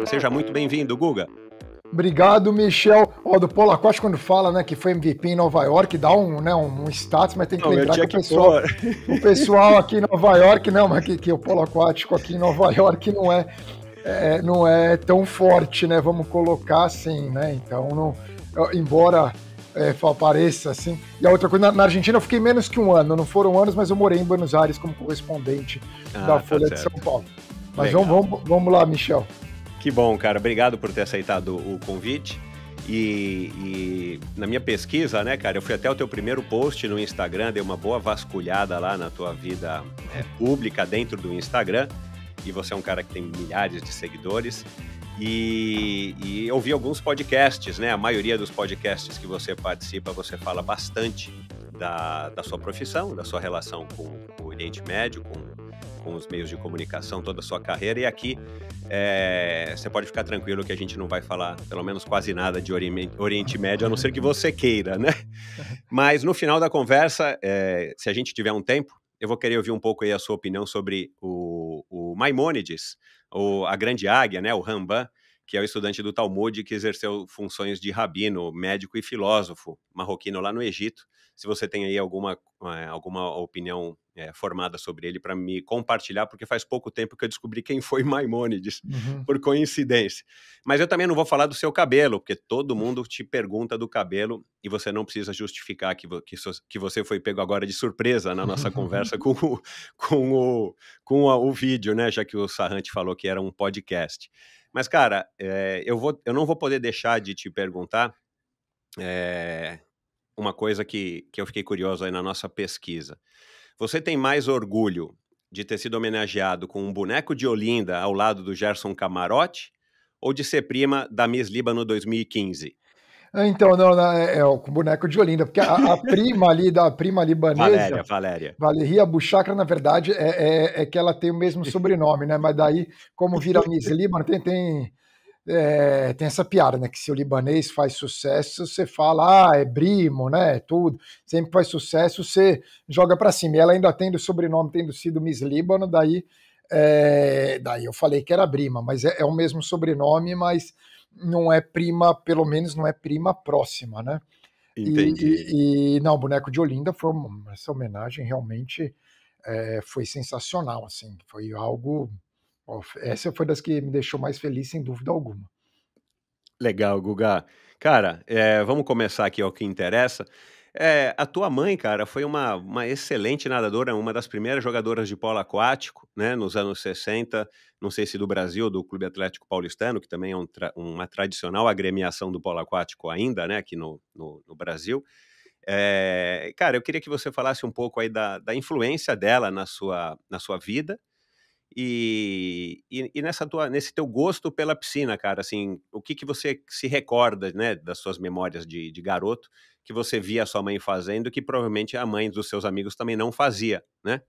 Seja muito bem-vindo, Guga. Obrigado, Michel. Do Polo Aquático, quando fala, né, que foi MVP em Nova York, dá um status, mas tem que lembrar que o pessoal aqui em Nova York, não, mas que o Polo Aquático aqui em Nova York não é tão forte, né? Vamos colocar assim, né? Então, embora pareça assim. E a outra coisa, na Argentina eu fiquei menos que um ano, não foram anos, mas eu morei em Buenos Aires como correspondente da Folha de São Paulo. Mas vamos lá, Michel. Que bom, cara. Obrigado por ter aceitado o convite. E na minha pesquisa, né, cara, eu fui até o teu primeiro post no Instagram, dei uma boa vasculhada lá na tua vida pública dentro do Instagram. E você é um cara que tem milhares de seguidores. E eu vi alguns podcasts, né? A maioria dos podcasts que você participa, você fala bastante da sua profissão, da sua relação com o Oriente Médio, com os meios de comunicação, toda a sua carreira. E aqui você pode ficar tranquilo que a gente não vai falar, pelo menos quase nada, de Oriente Médio, a não ser que você queira, né? Mas no final da conversa, se a gente tiver um tempo, eu vou querer ouvir um pouco aí a sua opinião sobre o Maimônides, a grande águia, né, o Rambam, que é o estudante do Talmud que exerceu funções de rabino, médico e filósofo marroquino lá no Egito. Se você tem aí alguma opinião formada sobre ele para me compartilhar, porque faz pouco tempo que eu descobri quem foi Maimônides, por coincidência. Mas eu também não vou falar do seu cabelo, porque todo mundo te pergunta do cabelo e você não precisa justificar que você foi pego agora de surpresa na nossa conversa com o vídeo, né? Já que o Sarrante falou que era um podcast. Mas, cara, eu não vou poder deixar de te perguntar uma coisa que eu fiquei curioso aí na nossa pesquisa. Você tem mais orgulho de ter sido homenageado com um boneco de Olinda ao lado do Gerson Camarote ou de ser prima da Miss Líbano 2015? Então, o boneco de Olinda, porque a prima ali, da prima libanesa, Valeria Buchacra, na verdade, é que ela tem o mesmo sobrenome, né? Mas daí, como vira Miss Líbano, tem essa piada, né? Que se o libanês faz sucesso, você fala, é primo, né? Tudo. Sempre faz sucesso, você joga pra cima. E ela ainda tendo o sobrenome, tendo sido Miss Líbano, daí eu falei que era prima, mas é o mesmo sobrenome, mas não é prima, pelo menos não é prima próxima, né? Entendi. Não, o boneco de Olinda essa homenagem realmente foi sensacional, assim, foi algo. Essa foi das que me deixou mais feliz, sem dúvida alguma. Legal, Guga. Cara, vamos começar aqui ao que interessa. A tua mãe, cara, foi uma excelente nadadora, uma das primeiras jogadoras de polo aquático, né, nos anos 60, não sei se do Brasil, do Clube Atlético Paulistano, que também é uma tradicional agremiação do polo aquático ainda, né, aqui no Brasil. Cara, eu queria que você falasse um pouco aí da influência dela na sua vida e nesse teu gosto pela piscina, cara, assim, o que você se recorda, né, das suas memórias de garoto, que você via a sua mãe fazendo, que provavelmente a mãe dos seus amigos também não fazia, né?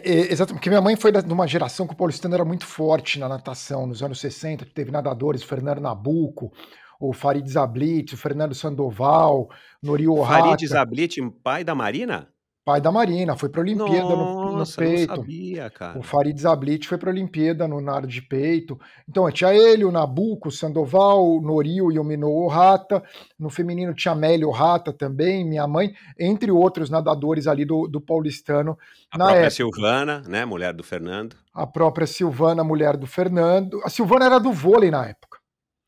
Exatamente, porque minha mãe foi de uma geração que o paulistano era muito forte na natação, nos anos 60, teve nadadores, Fernando Nabuco, o Farid Zablit, o Fernando Sandoval, Norio Farid Ohata. Zablit, pai da Marina? Pai da Marina, foi para a Olimpíada no Nossa, não peito. sabia, O cara. Farid Zablit foi para a Olimpíada no nado de peito. Então, tinha ele, o Nabuco, o Sandoval, o Norio e o Minoo Ohata. No feminino tinha Amélia Ohata também, minha mãe, entre outros nadadores ali do paulistano A na própria época. Silvana, né, mulher do Fernando. A própria Silvana, mulher do Fernando. A Silvana era do vôlei na época.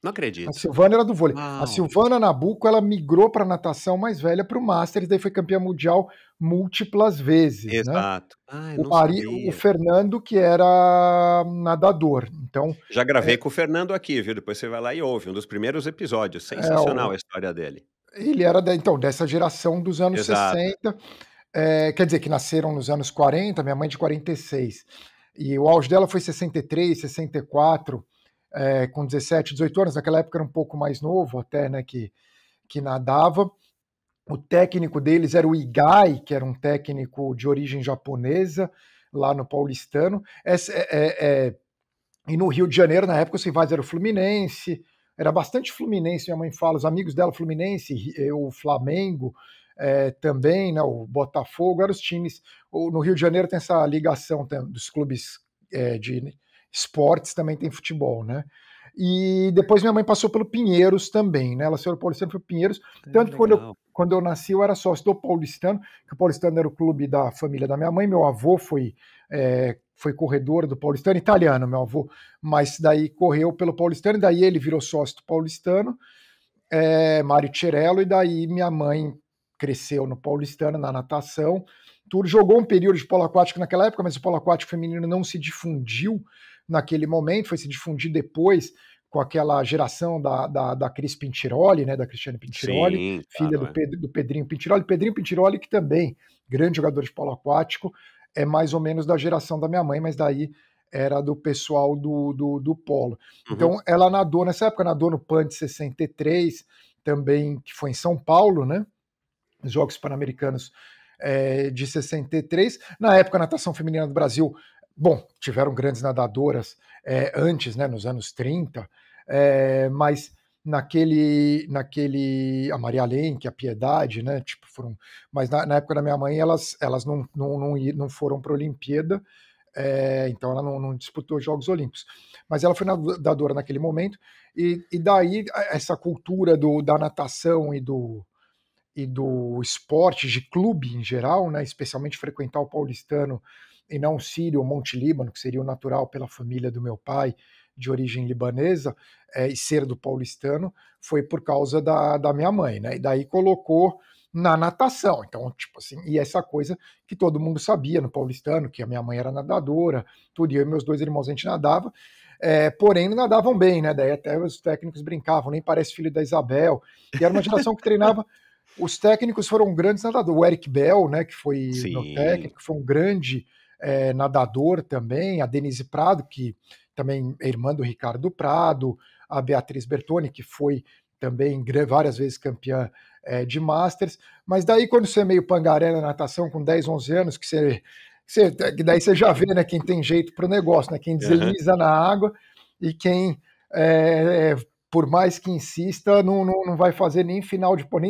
Não A acredito. Silvana era do vôlei. Uau. A Silvana Nabuco, ela migrou para natação mais velha para o Masters, daí foi campeã mundial múltiplas vezes, né? Exato. Eu não sabia. O Fernando, que era nadador. Então, Já gravei com o Fernando aqui, viu? Depois você vai lá e ouve, um dos primeiros episódios. Sensacional a história dele. Ele era dessa geração dos anos Exato. 60, quer dizer, que nasceram nos anos 40, minha mãe de 46. E o auge dela foi 63, 64, com 17, 18 anos. Naquela época era um pouco mais novo até, né, que nadava. O técnico deles era o Igai, que era um técnico de origem japonesa, lá no paulistano. E no Rio de Janeiro, na época, os rivais eram o Fluminense, era bastante Fluminense, minha mãe fala, os amigos dela, Fluminense, o Flamengo também, né, o Botafogo, eram os times. No Rio de Janeiro tem essa ligação dos clubes esportes também tem futebol, né? E depois minha mãe passou pelo Pinheiros também, né? Ela saiu do Paulistano, foi pro Pinheiros. Tanto que quando eu nasci, eu era sócio do Paulistano, que o Paulistano era o clube da família da minha mãe. Meu avô foi corredor do Paulistano, italiano, meu avô, mas daí correu pelo Paulistano, e daí ele virou sócio do Paulistano, Mário Tirello, e daí minha mãe cresceu no Paulistano, na natação. Tudo. Jogou um período de polo aquático naquela época, mas o polo aquático feminino não se difundiu naquele momento, foi se difundir depois com aquela geração da Cris Pintiroli, né, da Cristiane Pintiroli, sim, filha claro, do Pedrinho Pintiroli. Pedrinho Pintiroli, que também, grande jogador de polo aquático, é mais ou menos da geração da minha mãe, mas daí era do pessoal do polo. Então, ela nadou, nessa época, nadou no PAN de 63, também, que foi em São Paulo, né, os Jogos Pan-Americanos de 63. Na época, a natação feminina do Brasil, bom, tiveram grandes nadadoras antes, né, nos anos 30, mas naquele a Maria Lenk, a Piedade, né, tipo, foram, mas na época da minha mãe elas não foram para a Olimpíada, então ela não disputou os Jogos Olímpicos, mas ela foi nadadora naquele momento, e daí essa cultura da natação e do esporte de clube em geral, né, especialmente frequentar o Paulistano e não o Sírio, o Monte Líbano, que seria o natural pela família do meu pai, de origem libanesa, e ser do Paulistano, foi por causa da minha mãe, né? E daí colocou na natação. Então, tipo assim, e essa coisa que todo mundo sabia no Paulistano, que a minha mãe era nadadora, tudo, e eu e meus 2 irmãos a gente nadava, porém não nadavam bem, né? Daí até os técnicos brincavam, nem parece filho da Isabel, e era uma geração que treinava. Os técnicos foram grandes nadadores. O Eric Bell, né, que foi meu técnico, foi um grande nadador também. A Denise Prado, que também é irmã do Ricardo Prado. A Beatriz Bertoni, que foi também várias vezes campeã de Masters. Mas daí, quando você é meio pangaré na natação, com 10, 11 anos, que daí você já vê, né, quem tem jeito para o negócio, né, quem desliza na água e quem... por mais que insista, não vai fazer nem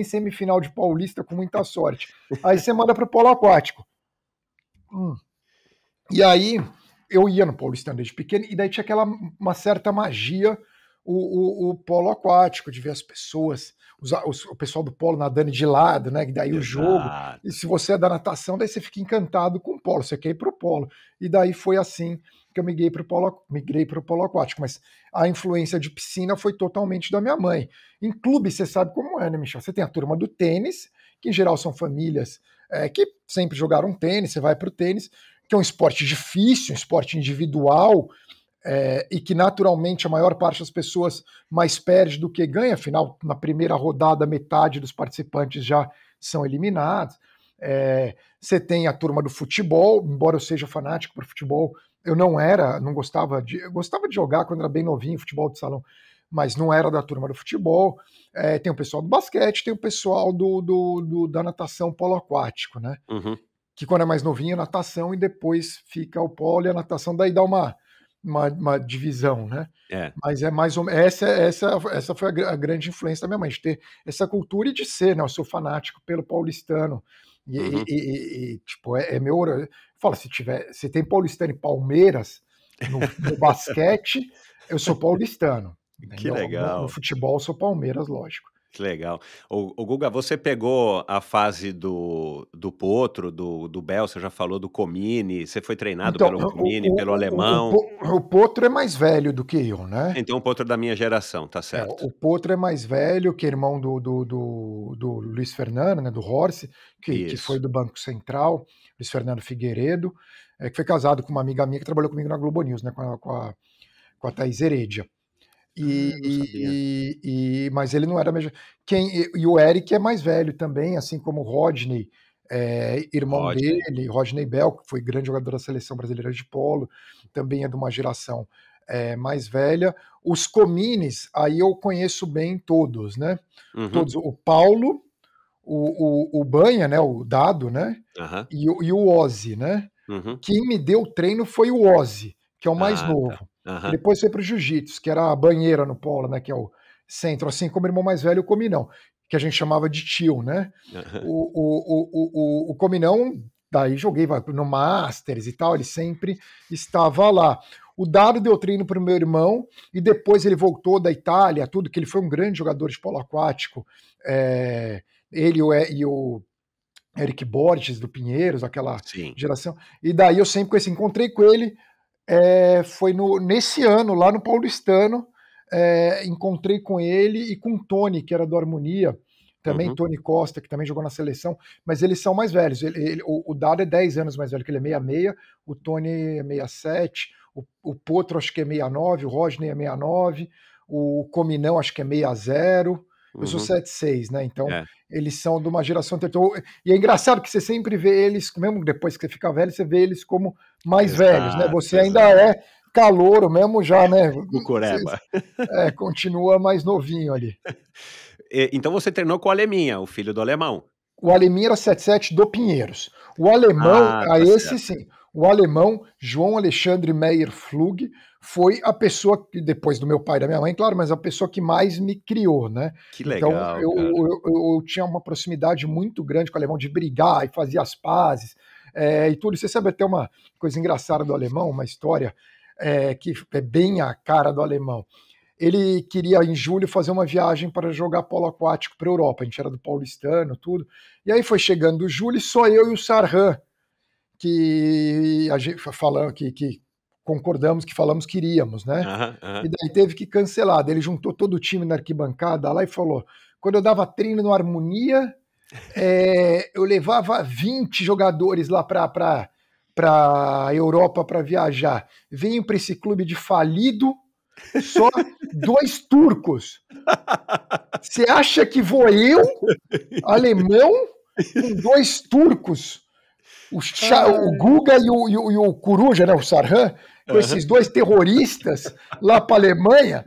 semifinal de Paulista com muita sorte. Aí você manda para o polo aquático. E aí eu ia no Paulistano desde pequeno, e daí tinha uma certa magia, o polo aquático, de ver as pessoas, o pessoal do polo nadando de lado, né? E daí o jogo. E se você é da natação, daí você fica encantado com o polo, você quer ir para o polo. E daí foi assim que eu migrei para o polo aquático, mas a influência de piscina foi totalmente da minha mãe. Em clube, você sabe como é, né, Michel? Você tem a turma do tênis, que em geral são famílias que sempre jogaram tênis, você vai para o tênis, que é um esporte difícil, um esporte individual, e que naturalmente a maior parte das pessoas mais perde do que ganha, afinal, na primeira rodada, metade dos participantes já são eliminados. Você tem a turma do futebol, embora eu seja fanático por futebol, eu gostava de jogar quando era bem novinho, futebol de salão, mas não era da turma do futebol. Tem o pessoal do basquete, tem o pessoal da natação polo aquático, né? Que quando é mais novinho é natação, e depois fica o polo e a natação, daí dá uma divisão, né? Mas é mais ou menos, essa foi a grande influência da minha mãe, de ter essa cultura e de ser, né? Eu sou fanático pelo paulistano. Tipo, meu. Fala, se tem Paulistano e Palmeiras no basquete, eu sou paulistano. Entendeu? Que legal. No futebol, eu sou Palmeiras, lógico. Que legal. O Guga, você pegou a fase do Potro, do Bel, você já falou do Comini, você foi treinado pelo Comini, pelo alemão. O Potro é mais velho do que eu, né? Então o Potro é da minha geração, tá certo. O Potro é mais velho, que é irmão do Luiz Fernando, né, do Horse, que foi do Banco Central, Luiz Fernando Figueiredo, que foi casado com uma amiga minha que trabalhou comigo na Globo News, né, com a Thaís Heredia. Mas ele não era mesmo. E o Eric é mais velho também, assim como o Rodney, irmão dele, Rodney Bell, que foi grande jogador da seleção brasileira de polo, também é de uma geração mais velha. Os Comines, aí eu conheço bem todos, né? Todos. O Paulo, o Banha, né? O Dado, né? E o Ozzy, né? Quem me deu o treino foi o Ozzy, que é o mais novo. Que depois foi pro jiu-jitsu, que era a banheira no polo, né? Que é o centro, assim como o irmão mais velho, o Cominão, que a gente chamava de tio, né? O Cominão, daí joguei no Masters e tal, ele sempre estava lá. O Dado deu treino para o meu irmão e depois ele voltou da Itália, tudo, que ele foi um grande jogador de polo aquático. Ele e o Eric Borges do Pinheiros, aquela Sim. geração. E daí eu sempre encontrei com ele, foi nesse ano, lá no Paulistano, encontrei com ele e com o Tony, que era do Harmonia, também Tony Costa, que também jogou na seleção, mas eles são mais velhos. O Dado é 10 anos mais velho, que ele é 66, o Tony é 67, o Potro acho que é 69, o Rodney é 69, o Cominão acho que é 60, eu sou 76, né? Então, eles são de uma geração anterior. E é engraçado que você sempre vê eles, mesmo depois que você fica velho, você vê eles como mais velhos, né? Você ainda é calouro mesmo já, né? Cucureba. Continua mais novinho ali. Então você treinou com o Aleminha, o filho do alemão. O Aleminha era 77 do Pinheiros. O alemão, esse sim. O alemão, João Alexandre Meyer Flug, foi a pessoa que, depois do meu pai e da minha mãe, claro, mas a pessoa que mais me criou, né? Que legal, então, eu tinha uma proximidade muito grande com o alemão, de brigar e fazer as pazes e tudo. Você sabe até uma coisa engraçada do alemão, uma história que é bem a cara do alemão. Ele queria, em julho, fazer uma viagem para jogar polo aquático para a Europa. A gente era do Paulistano, tudo. E aí foi chegando julho, só eu e o Sarhan, que a gente que concordamos, que falamos que iríamos, né? E daí teve que cancelar. Daí ele juntou todo o time na arquibancada lá e falou: quando eu dava treino no Harmonia, eu levava 20 jogadores lá para a Europa para viajar. Venho para esse clube de falido, só 2 turcos. Você acha que vou eu, alemão, com 2 turcos? O Guga e o Coruja, né, o Sarhan, com esses 2 terroristas lá para a Alemanha.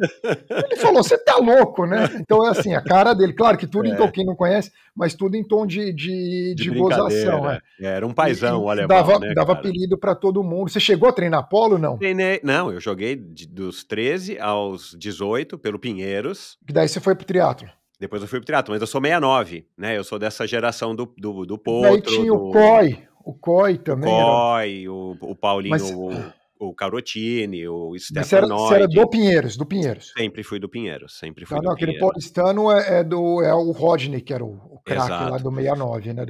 Ele falou: você tá louco, né? Então é assim, a cara dele, claro que tudo em tom, quem não conhece, mas tudo em tom de gozação. Era um paizão o alemão, dava apelido para todo mundo. Você chegou a treinar polo, não? Não, eu joguei dos 13 aos 18 pelo Pinheiros. Que daí você foi pro triatlo. Depois eu fui pro triatlo, mas eu sou 69, né? Eu sou dessa geração do Potro. Daí tinha o COI também. O Paulinho, o Carotini, o Stefanoid. Você era do Pinheiros, Sempre fui do Pinheiros, aquele paulistano é o Rodney, que era o craque lá do 69, né?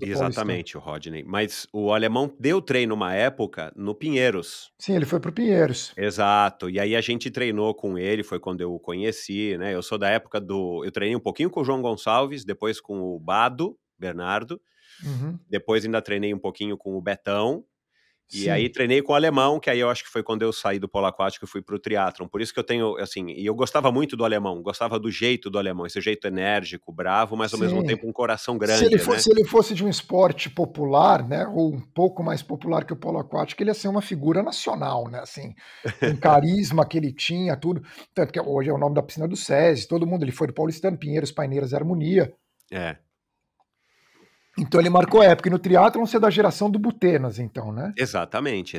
Exatamente, o Rodney. Mas o alemão deu treino uma época no Pinheiros. Sim, ele foi pro Pinheiros. Exato, e aí a gente treinou com ele, foi quando eu o conheci, né? Eu sou da época eu treinei um pouquinho com o João Gonçalves, depois com o Bernardo, depois ainda treinei um pouquinho com o Betão, e aí treinei com o alemão, que aí eu acho que foi quando eu saí do polo aquático e fui pro triatlon. Por isso que eu tenho, assim, e eu gostava muito do alemão, gostava do jeito do alemão, esse jeito enérgico, bravo, mas ao mesmo tempo um coração grande, se ele fosse de um esporte popular, né, ou um pouco mais popular que o polo aquático, ele ia ser uma figura nacional, né, assim, um carisma que ele tinha, tudo, tanto que hoje é o nome da piscina do SESI, todo mundo, ele foi do Paulistano, Pinheiros, Paineiras, Harmonia. Então ele marcou época. E no triatlon você é da geração do Butenas, então, né? Exatamente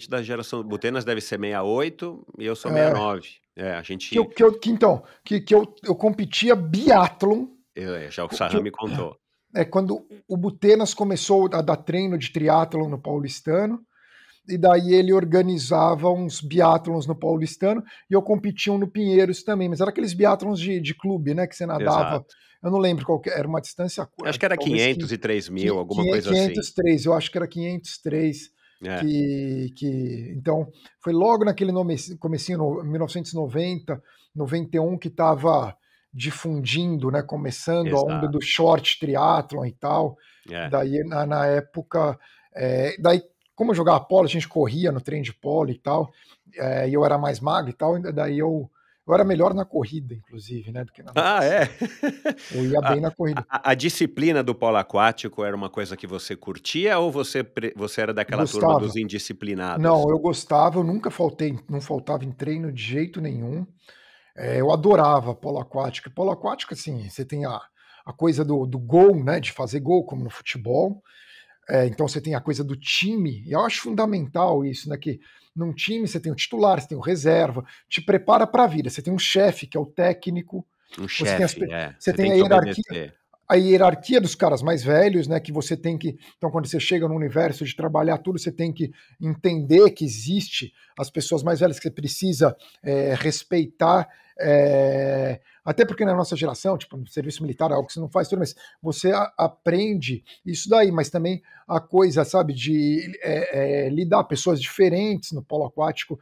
da geração. Butenas deve ser 68 e eu sou 69. A gente... eu competia biatlon. Já o Sarran me contou. Quando o Butenas começou a dar treino de triatlon no Paulistano, e daí ele organizava uns biatlons no Paulistano, e eu competia no Pinheiros também, mas era aqueles biatlons de clube, né, que você nadava... Exato. Eu não lembro qual que era, uma distância... Acho que era 500 e 3.000, alguma coisa assim. 503, eu acho que era 503. Então, foi logo naquele comecinho, 1990, 91, que estava difundindo, né, começando a onda do short triatlon e tal. Daí, na época... daí, como eu jogava polo, a gente corria no treino de polo e tal, e eu era mais magro e tal, daí eu era melhor na corrida, inclusive, né, do que na natação. Eu ia bem na corrida. A disciplina do polo aquático era uma coisa que você curtia ou você era daquela turma dos indisciplinados? Não, eu gostava, eu nunca não faltava em treino de jeito nenhum. Eu adorava polo aquático. Polo aquático, assim, você tem a coisa do gol, né, de fazer gol, como no futebol. Então você tem a coisa do time, e eu acho fundamental isso, né? Que num time você tem o titular, você tem o reserva, te prepara para a vida. Você tem um chefe, que é o técnico. Um chefe, você tem a hierarquia. a hierarquia dos caras mais velhos, né? Que você tem que. Então, quando você chega no universo de trabalhar tudo, você tem que entender que existe as pessoas mais velhas que você precisa respeitar. Até porque na nossa geração, tipo, no serviço militar é algo que você não faz tudo, mas você aprende isso daí, mas também a coisa, sabe, de lidar com pessoas diferentes no polo aquático.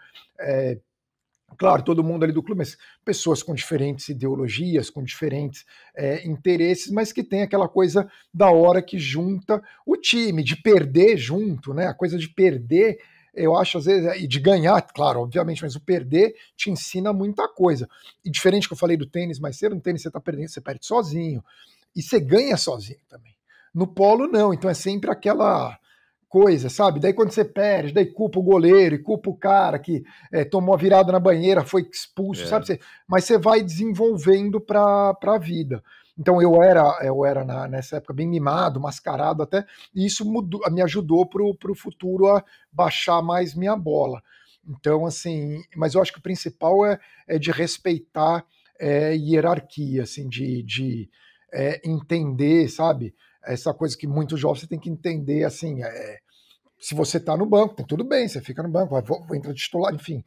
Claro, todo mundo ali do clube, mas pessoas com diferentes ideologias, com diferentes interesses, mas que tem aquela coisa da hora que junta o time, de perder junto, né? A coisa de perder, eu acho, às vezes, e de ganhar, claro, obviamente, mas o perder te ensina muita coisa. E diferente que eu falei do tênis mais cedo, no tênis você tá perdendo, você perde sozinho. E você ganha sozinho também. No polo, não. Então é sempre aquela coisa, sabe? Daí quando você perde, daí culpa o goleiro e culpa o cara que tomou a virada na banheira, foi expulso, sabe? Mas você vai desenvolvendo para a vida. Então eu era nessa época bem mimado, mascarado até, e isso me ajudou pro futuro a baixar mais minha bola. Então, assim, mas eu acho que o principal é de respeitar hierarquia, assim, de entender, sabe? Essa coisa que muito jovem você tem que entender, assim, se você está no banco, tudo bem, você fica no banco, vou entrar de titular, enfim.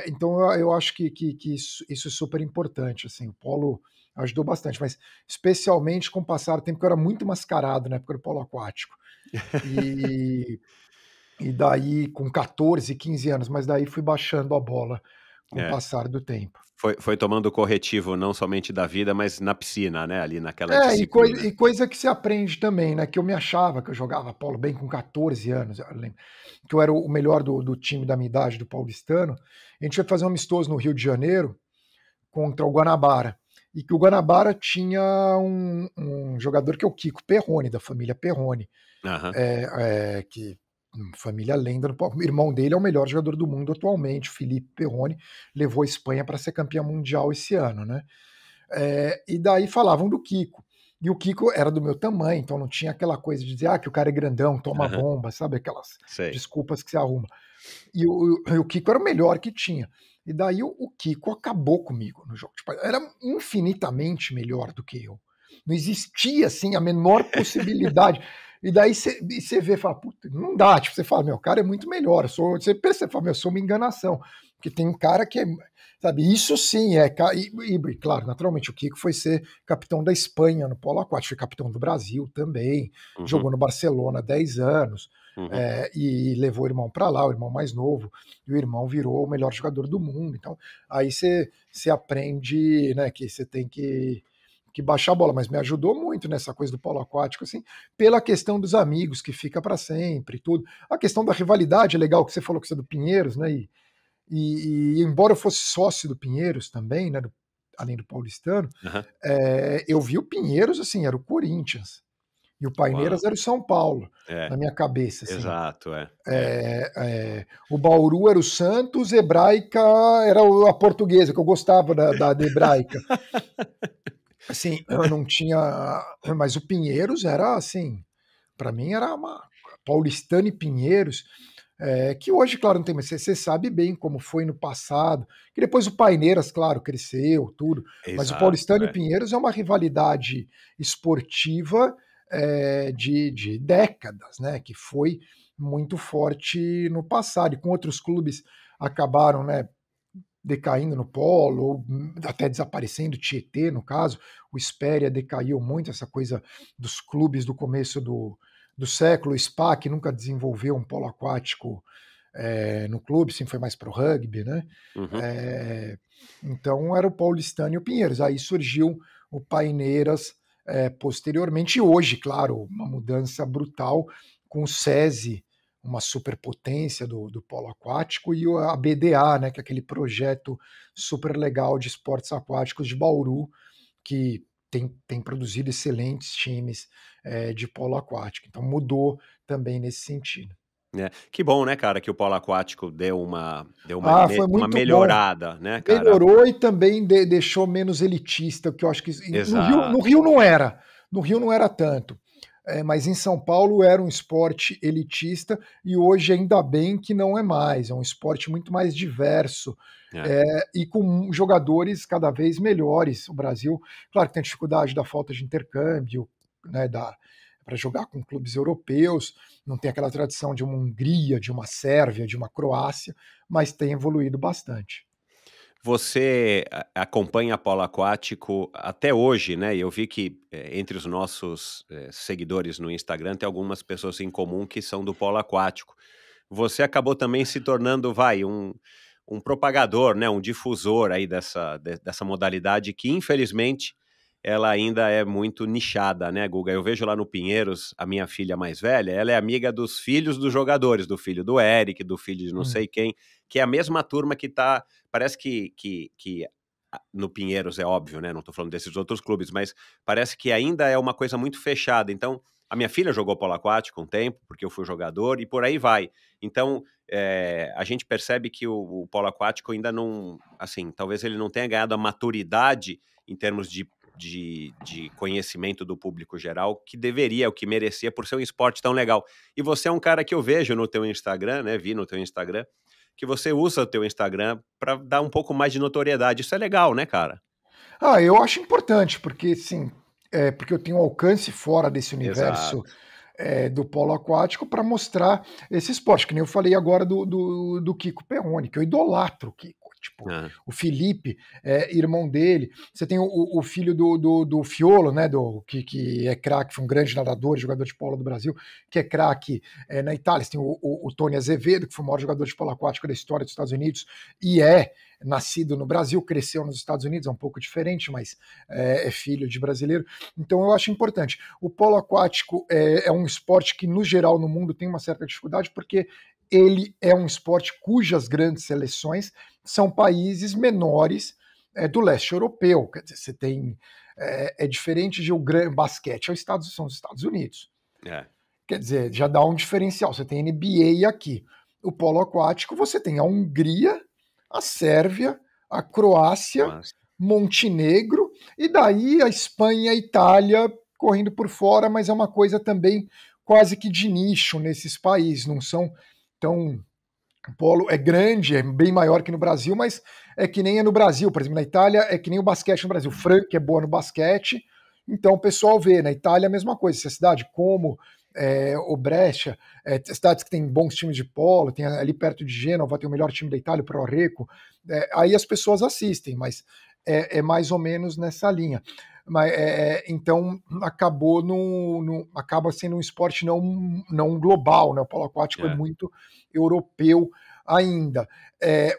Então eu acho que isso é super importante, assim, o polo ajudou bastante, mas especialmente com o passar do tempo, que eu era muito mascarado na época do polo aquático. E daí, com 14, 15 anos, mas daí fui baixando a bola com o passar do tempo. Foi tomando corretivo não somente da vida, mas na piscina, né? Ali naquela disciplina. E coisa que se aprende também, né? Que eu me achava que eu jogava polo bem com 14 anos, eu lembro, que eu era o melhor do time da minha idade, do paulistano. A gente foi fazer um amistoso no Rio de Janeiro contra o Guanabara. E que o Guanabara tinha um jogador que é o Kiko Perrone, da família Perrone. Que família lenda. O irmão dele é o melhor jogador do mundo atualmente, Felipe Perrone, levou a Espanha para ser campeão mundial esse ano, né? E daí falavam do Kiko. E o Kiko era do meu tamanho, então não tinha aquela coisa de dizer que o cara é grandão, toma bomba, sabe? Aquelas desculpas que se arruma. E o Kiko era o melhor que tinha. E daí o Kiko acabou comigo no jogo. Tipo, era infinitamente melhor do que eu. Não existia, assim, a menor possibilidade. E daí você vê e fala, puta, não dá. Tipo, você fala, meu, o cara é muito melhor. Você percebe, fala, meu, eu sou uma enganação. Porque tem um cara que é, sabe, isso sim é. E claro, naturalmente, o Kiko foi ser capitão da Espanha no polo aquático, foi capitão do Brasil também, jogou no Barcelona há 10 anos. E levou o irmão para lá, o irmão mais novo, e o irmão virou o melhor jogador do mundo. Então, aí você aprende, né, que você tem que baixar a bola, mas me ajudou muito nessa coisa do polo aquático, assim, pela questão dos amigos, que fica para sempre, tudo. A questão da rivalidade é legal, que você falou que você é do Pinheiros, né, e embora eu fosse sócio do Pinheiros também, né, além do paulistano, eu vi o Pinheiros, assim, era o Corinthians. E o Paineiras era o São Paulo, na minha cabeça. Assim. Exato, O Bauru era o Santos, Hebraica era a portuguesa, que eu gostava da Hebraica. Assim, eu não tinha... Mas o Pinheiros era, assim, para mim era uma... Paulistano e Pinheiros, que hoje, claro, não tem, mas você sabe bem como foi no passado, que depois o Paineiras, claro, cresceu, tudo, mas o Paulistano e Pinheiros é uma rivalidade esportiva de décadas, né, que foi muito forte no passado, e com outros clubes acabaram, né, decaindo no polo, ou até desaparecendo, Tietê, no caso, o Espéria decaiu muito, essa coisa dos clubes do começo do século, o SPA, que nunca desenvolveu um polo aquático no clube, sim, foi mais para o rugby, né? Então era o Paulistano e o Pinheiros, aí surgiu o Paineiras, posteriormente, e hoje, claro, uma mudança brutal com o SESI, uma superpotência do polo aquático, e a BDA, né, que é aquele projeto super legal de esportes aquáticos de Bauru, que tem produzido excelentes times de polo aquático. Então mudou também nesse sentido. Que bom, né, cara, que o polo aquático deu uma melhorada, né, cara? Melhorou e também deixou menos elitista, que eu acho que no Rio não era. No Rio não era tanto. mas em São Paulo era um esporte elitista e hoje ainda bem que não é mais, é um esporte muito mais diverso e com jogadores cada vez melhores. O Brasil, claro que tem a dificuldade da falta de intercâmbio, né, para jogar com clubes europeus, não tem aquela tradição de uma Hungria, de uma Sérvia, de uma Croácia, mas tem evoluído bastante. Você acompanha polo aquático até hoje, né? E eu vi que entre os nossos seguidores no Instagram tem algumas pessoas em comum que são do polo aquático. Você acabou também se tornando, um propagador, né? Um difusor aí dessa modalidade que, infelizmente, ela ainda é muito nichada, né, Guga? Eu vejo lá no Pinheiros, a minha filha mais velha, ela é amiga dos filhos dos jogadores, do filho do Eric, do filho de não sei quem, que é a mesma turma que tá. Parece que no Pinheiros é óbvio, né? Não tô falando desses outros clubes, mas parece que ainda é uma coisa muito fechada. Então, a minha filha jogou polo aquático um tempo, porque eu fui jogador, e por aí vai. Então, a gente percebe que o polo aquático ainda não, assim, talvez ele não tenha ganhado a maturidade em termos de conhecimento do público geral que deveria, o que merecia por ser um esporte tão legal. E você é um cara que eu vejo no teu Instagram, né? Vi no teu Instagram, que você usa o teu Instagram para dar um pouco mais de notoriedade. Isso é legal, né, cara? Eu acho importante, porque sim, porque eu tenho alcance fora desse universo do polo aquático para mostrar esse esporte, que nem eu falei agora do Kiko Perrone, que eu idolatro o Kiko. Tipo, o Felipe, irmão dele. Você tem o filho do Fiolo, né? Que é craque, foi um grande nadador, jogador de polo do Brasil, que é craque na Itália. Você tem o Tony Azevedo, que foi o maior jogador de polo aquático da história dos Estados Unidos, e nascido no Brasil, cresceu nos Estados Unidos, é um pouco diferente, mas é filho de brasileiro. Então eu acho importante. O polo aquático é um esporte que, no geral, no mundo tem uma certa dificuldade, porque ele é um esporte cujas grandes seleções são países menores do leste europeu. Quer dizer, você tem. É diferente de o basquete, são os Estados Unidos. Quer dizer, já dá um diferencial. Você tem NBA aqui. O polo aquático, você tem a Hungria, a Sérvia, a Croácia, Montenegro, e daí a Espanha e a Itália correndo por fora, mas é uma coisa também quase que de nicho nesses países, não são tão. O polo é grande, é bem maior que no Brasil, mas é que nem é no Brasil. Por exemplo, na Itália é que nem o basquete no Brasil. Franca é boa no basquete, então o pessoal vê. Na Itália é a mesma coisa. Se a cidade como o Brescia, cidades que têm bons times de polo, tem ali perto de Gênova, tem o melhor time da Itália, o Pro Reco, aí as pessoas assistem, mas é mais ou menos nessa linha. Então acaba sendo um esporte não global, né? O polo aquático é muito europeu ainda.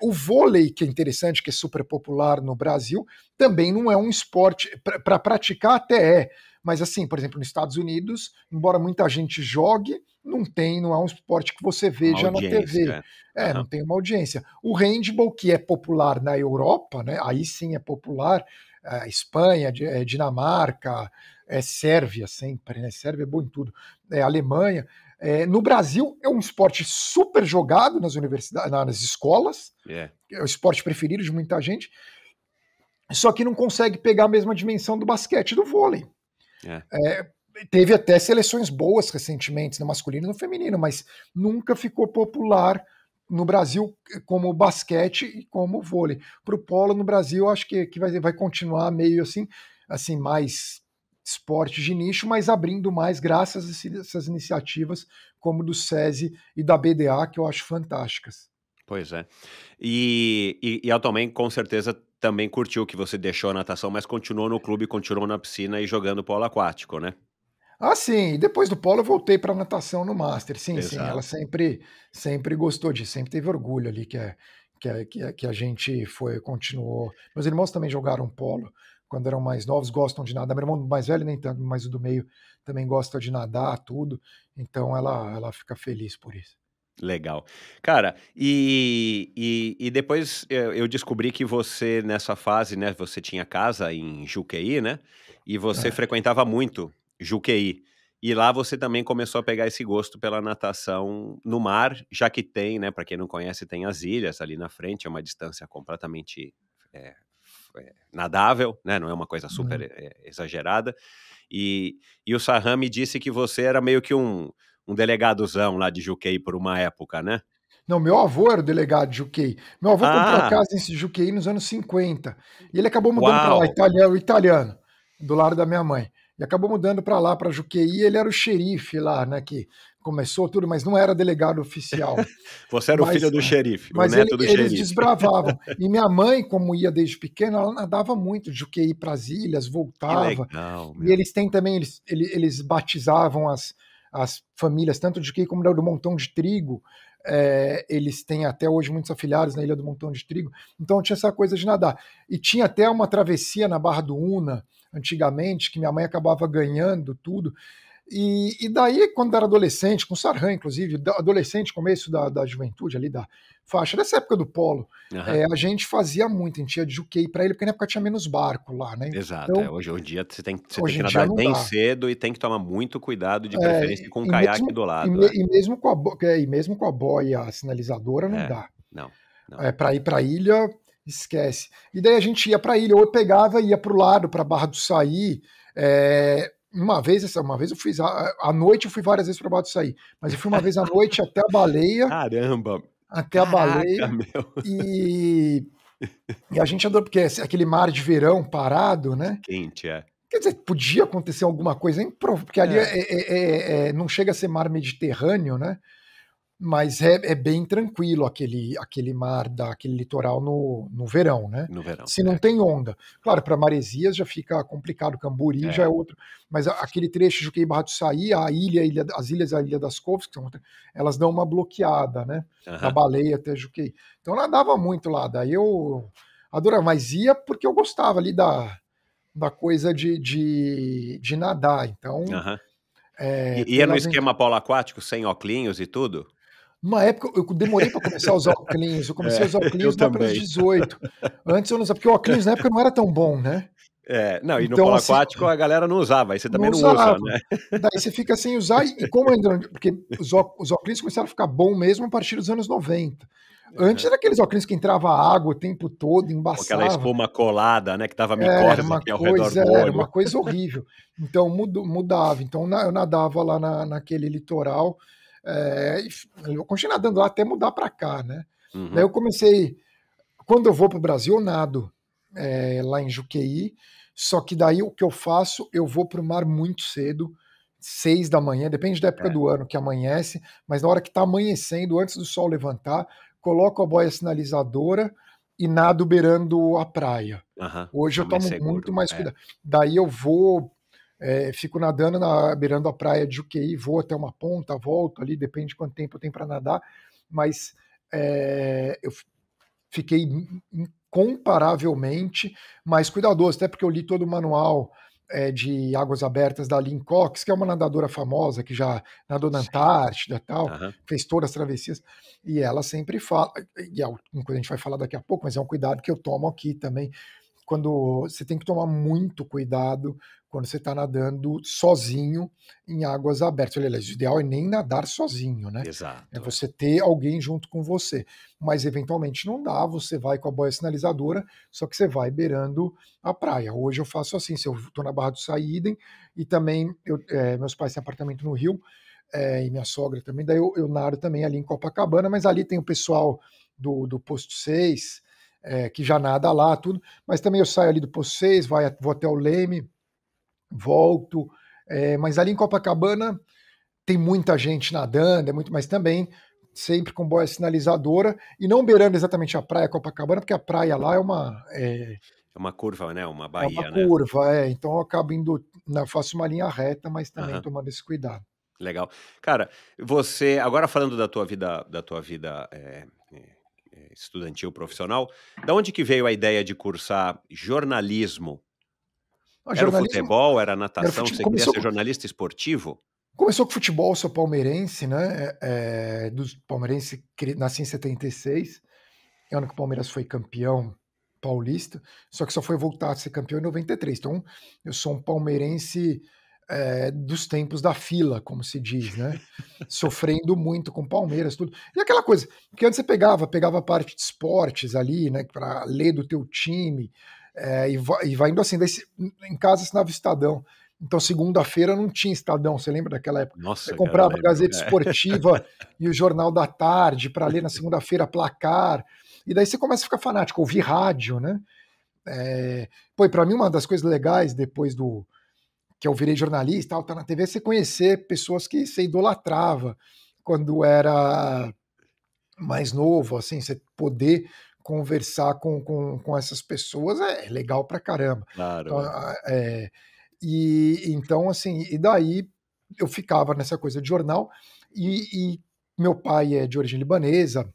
O vôlei, que é interessante, que é super popular no Brasil, também não é um esporte para praticar, até mas assim, por exemplo, nos Estados Unidos, embora muita gente jogue, não é um esporte que você veja na TV. Não tem uma audiência. O handball, que é popular na Europa, né? Aí sim é popular. Espanha, Dinamarca, Sérvia sempre, né? Sérvia é bom em tudo. Alemanha. No Brasil é um esporte super jogado nas universidades, nas escolas. É o esporte preferido de muita gente. Só que não consegue pegar a mesma dimensão do basquete e do vôlei. Teve até seleções boas recentemente, no masculino e no feminino, mas nunca ficou popular no Brasil como basquete e como vôlei. Para o polo no Brasil, acho que vai continuar meio assim, mais esporte de nicho, mas abrindo mais graças a essas iniciativas como do SESI e da BDA, que eu acho fantásticas. Pois é. E atualmente, com certeza, também curtiu que você deixou a natação, mas continuou no clube, continuou na piscina e jogando polo aquático, né? Sim. Depois do polo eu voltei para natação no Master. Sim. Ela sempre gostou disso, sempre teve orgulho ali que a gente continuou. Meus irmãos também jogaram polo quando eram mais novos, gostam de nadar. Meu irmão mais velho nem tanto, mas o do meio também gosta de nadar, tudo. Então ela fica feliz por isso. Legal. Cara, e depois eu descobri que você, nessa fase, né, você tinha casa em Juqueí, né? E você frequentava muito Juqueí. E lá você também começou a pegar esse gosto pela natação no mar, já que tem, né, para quem não conhece, tem as ilhas ali na frente, é uma distância completamente nadável, né? Não é uma coisa super exagerada. E o Sarran me disse que você era meio que um delegadozão lá de Juqueí por uma época, né? Não, meu avô era o delegado de Juqueí. Meu avô comprou a casa em Juqueí nos anos 50. E ele acabou mudando para lá, italiano, do lado da minha mãe. E acabou mudando para lá, para Juqueí. Ele era o xerife lá, né? Que começou tudo, mas não era delegado oficial. Você era o filho do xerife, o neto do xerife. Eles desbravavam. E minha mãe, como ia desde pequena, ela nadava muito de Juqueí para as ilhas, voltava. Que legal, e eles têm também, eles batizavam as famílias, tanto de Juqueí como do Montão de Trigo. Eles têm até hoje muitos afilhados na Ilha do Montão de Trigo, então tinha essa coisa de nadar. E tinha até uma travessia na Barra do Una, antigamente, que minha mãe acabava ganhando tudo. E daí, quando era adolescente, com o Sarran, inclusive, adolescente, começo da juventude ali, da faixa, nessa época do polo, a gente fazia muito, a gente ia de Juqueí para ele, porque na época tinha menos barco lá, né? Exato, então, hoje em dia você tem que nadar bem cedo e tem que tomar muito cuidado, de preferência com um caiaque do lado. E mesmo com a boia sinalizadora, não dá. Não. Para ir para a ilha, esquece. E daí a gente ia para a ilha, ou eu pegava e ia para o lado, para a Barra do Saí. Uma vez eu fui à noite, eu fui várias vezes para Barra do Saí, mas eu fui uma vez à noite até a Baleia. Caramba! Até a Baleia. Meu. E a gente andou, porque aquele mar de verão parado, né? Quente, Quer dizer, podia acontecer alguma coisa, porque ali não chega a ser mar Mediterrâneo, né? Mas é bem tranquilo aquele mar, aquele litoral no verão, né? No verão. Se não tem onda. Claro, para Maresias já fica complicado, Cambori já é outro. Mas aquele trecho de Juqueí Barra do Saí, as ilhas, a Ilha das Couves, elas dão uma bloqueada, né? Da Baleia até Juqueí. Então nadava muito lá, daí eu adorava, mas ia porque eu gostava ali da coisa de nadar. Então. Ia no esquema polo aquático, sem óculos e tudo? Uma época, eu demorei para começar a usar óculos. Eu comecei a usar óculos lá para os 18. Antes eu não usava, porque o óculos na época não era tão bom, né? Não, e no polo aquático a galera não usava, aí você também não usa, né? Daí você fica sem usar, e como ainda. Porque os óculos começaram a ficar bom mesmo a partir dos anos 90. Antes era aqueles óculos que entrava água o tempo todo, embaçava. Aquela espuma colada, né? Que dava micose aqui ao redor do olho. Era uma coisa horrível. Então mudava. Então eu nadava lá naquele litoral. Eu continuei nadando lá até mudar para cá, né? Daí eu comecei. Quando eu vou para o Brasil, eu nado lá em Juqueí. Só que daí o que eu faço, eu vou para o mar muito cedo, 6 da manhã, depende da época do ano que amanhece, mas na hora que está amanhecendo, antes do sol levantar, coloco a boia sinalizadora e nado beirando a praia. Hoje eu tomo muito mais cuidado. Daí eu vou, fico nadando beirando a praia de Juqueí, vou até uma ponta, volto ali, depende de quanto tempo eu tenho para nadar, mas eu fiquei incomparavelmente mais cuidadoso, até porque eu li todo o manual de águas abertas da Lynn Cox, que é uma nadadora famosa, que já nadou na Antártida e tal, fez todas as travessias, e ela sempre fala, e é uma coisa que a gente vai falar daqui a pouco, mas é um cuidado que eu tomo aqui também, quando você tem que tomar muito cuidado quando você está nadando sozinho em águas abertas. Aliás, o ideal é nem nadar sozinho, né? Exato. É você ter alguém junto com você. Mas eventualmente não dá, você vai com a boia sinalizadora, só que você vai beirando a praia. Hoje eu faço assim, se eu estou na Barra do Saí, e também meus pais têm apartamento no Rio, e minha sogra também, daí eu nado também ali em Copacabana, mas ali tem o pessoal do Posto 6, que já nada lá, tudo, mas também eu saio ali do Posto 6, vou até o Leme, volto, mas ali em Copacabana tem muita gente nadando, mas também sempre com boia sinalizadora, e não beirando exatamente a praia Copacabana, porque a praia lá é uma curva, né? Uma baía, né? É uma curva, então eu acabo indo, faço uma linha reta, mas também tomando esse cuidado. Legal. Cara, você, agora falando da tua vida estudantil, profissional, da onde que veio a ideia de cursar jornalismo? Era o futebol, era a natação, você queria ser jornalista esportivo? Começou com futebol, sou palmeirense, né? Palmeirense, nasci em 76, ano que o Palmeiras foi campeão paulista, só que só foi voltar a ser campeão em 93. Então, eu sou um palmeirense dos tempos da fila, como se diz, né? Sofrendo muito com Palmeiras, tudo. E aquela coisa, porque antes você pegava a parte de esportes ali, né? Para ler do teu time. E vai indo assim. Daí, em casa assinava o Estadão. Então, segunda-feira não tinha Estadão, você lembra daquela época? Nossa, você comprava cara, a Gazeta Esportiva e o Jornal da Tarde para ler na segunda-feira Placar. E daí você começa a ficar fanático, ouvir rádio, né? Pô, e para mim, uma das coisas legais depois que eu virei jornalista, tá na TV, é você conhecer pessoas que você idolatrava quando era mais novo, assim, você poder conversar com essas pessoas é legal pra caramba. Claro, Então, então, assim, e daí eu ficava nessa coisa de jornal e meu pai é de origem libanesa,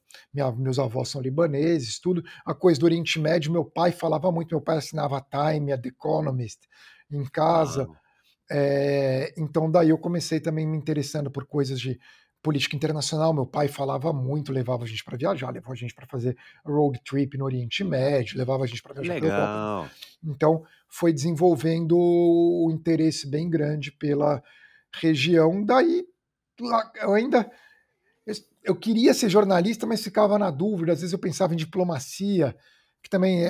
meus avós são libaneses, tudo. A coisa do Oriente Médio, meu pai falava muito, meu pai assinava a Time, a The Economist em casa. Uau. Então daí eu comecei também me interessando por coisas de política internacional. Meu pai falava muito, levava a gente para viajar, levava a gente para fazer road trip no Oriente Médio, levava a gente para viajar pela Europa. Legal. Então foi desenvolvendo o interesse bem grande pela região. Daí eu queria ser jornalista, mas ficava na dúvida. Às vezes eu pensava em diplomacia, que também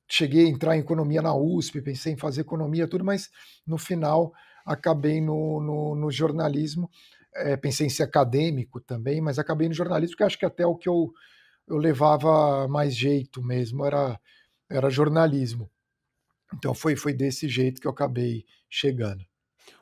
cheguei a entrar em economia na USP, pensei em fazer economia, tudo, mas no final acabei no jornalismo. Pensei em ser acadêmico também, mas acabei no jornalismo, porque acho que até o que eu levava mais jeito mesmo era jornalismo. Então foi desse jeito que eu acabei chegando.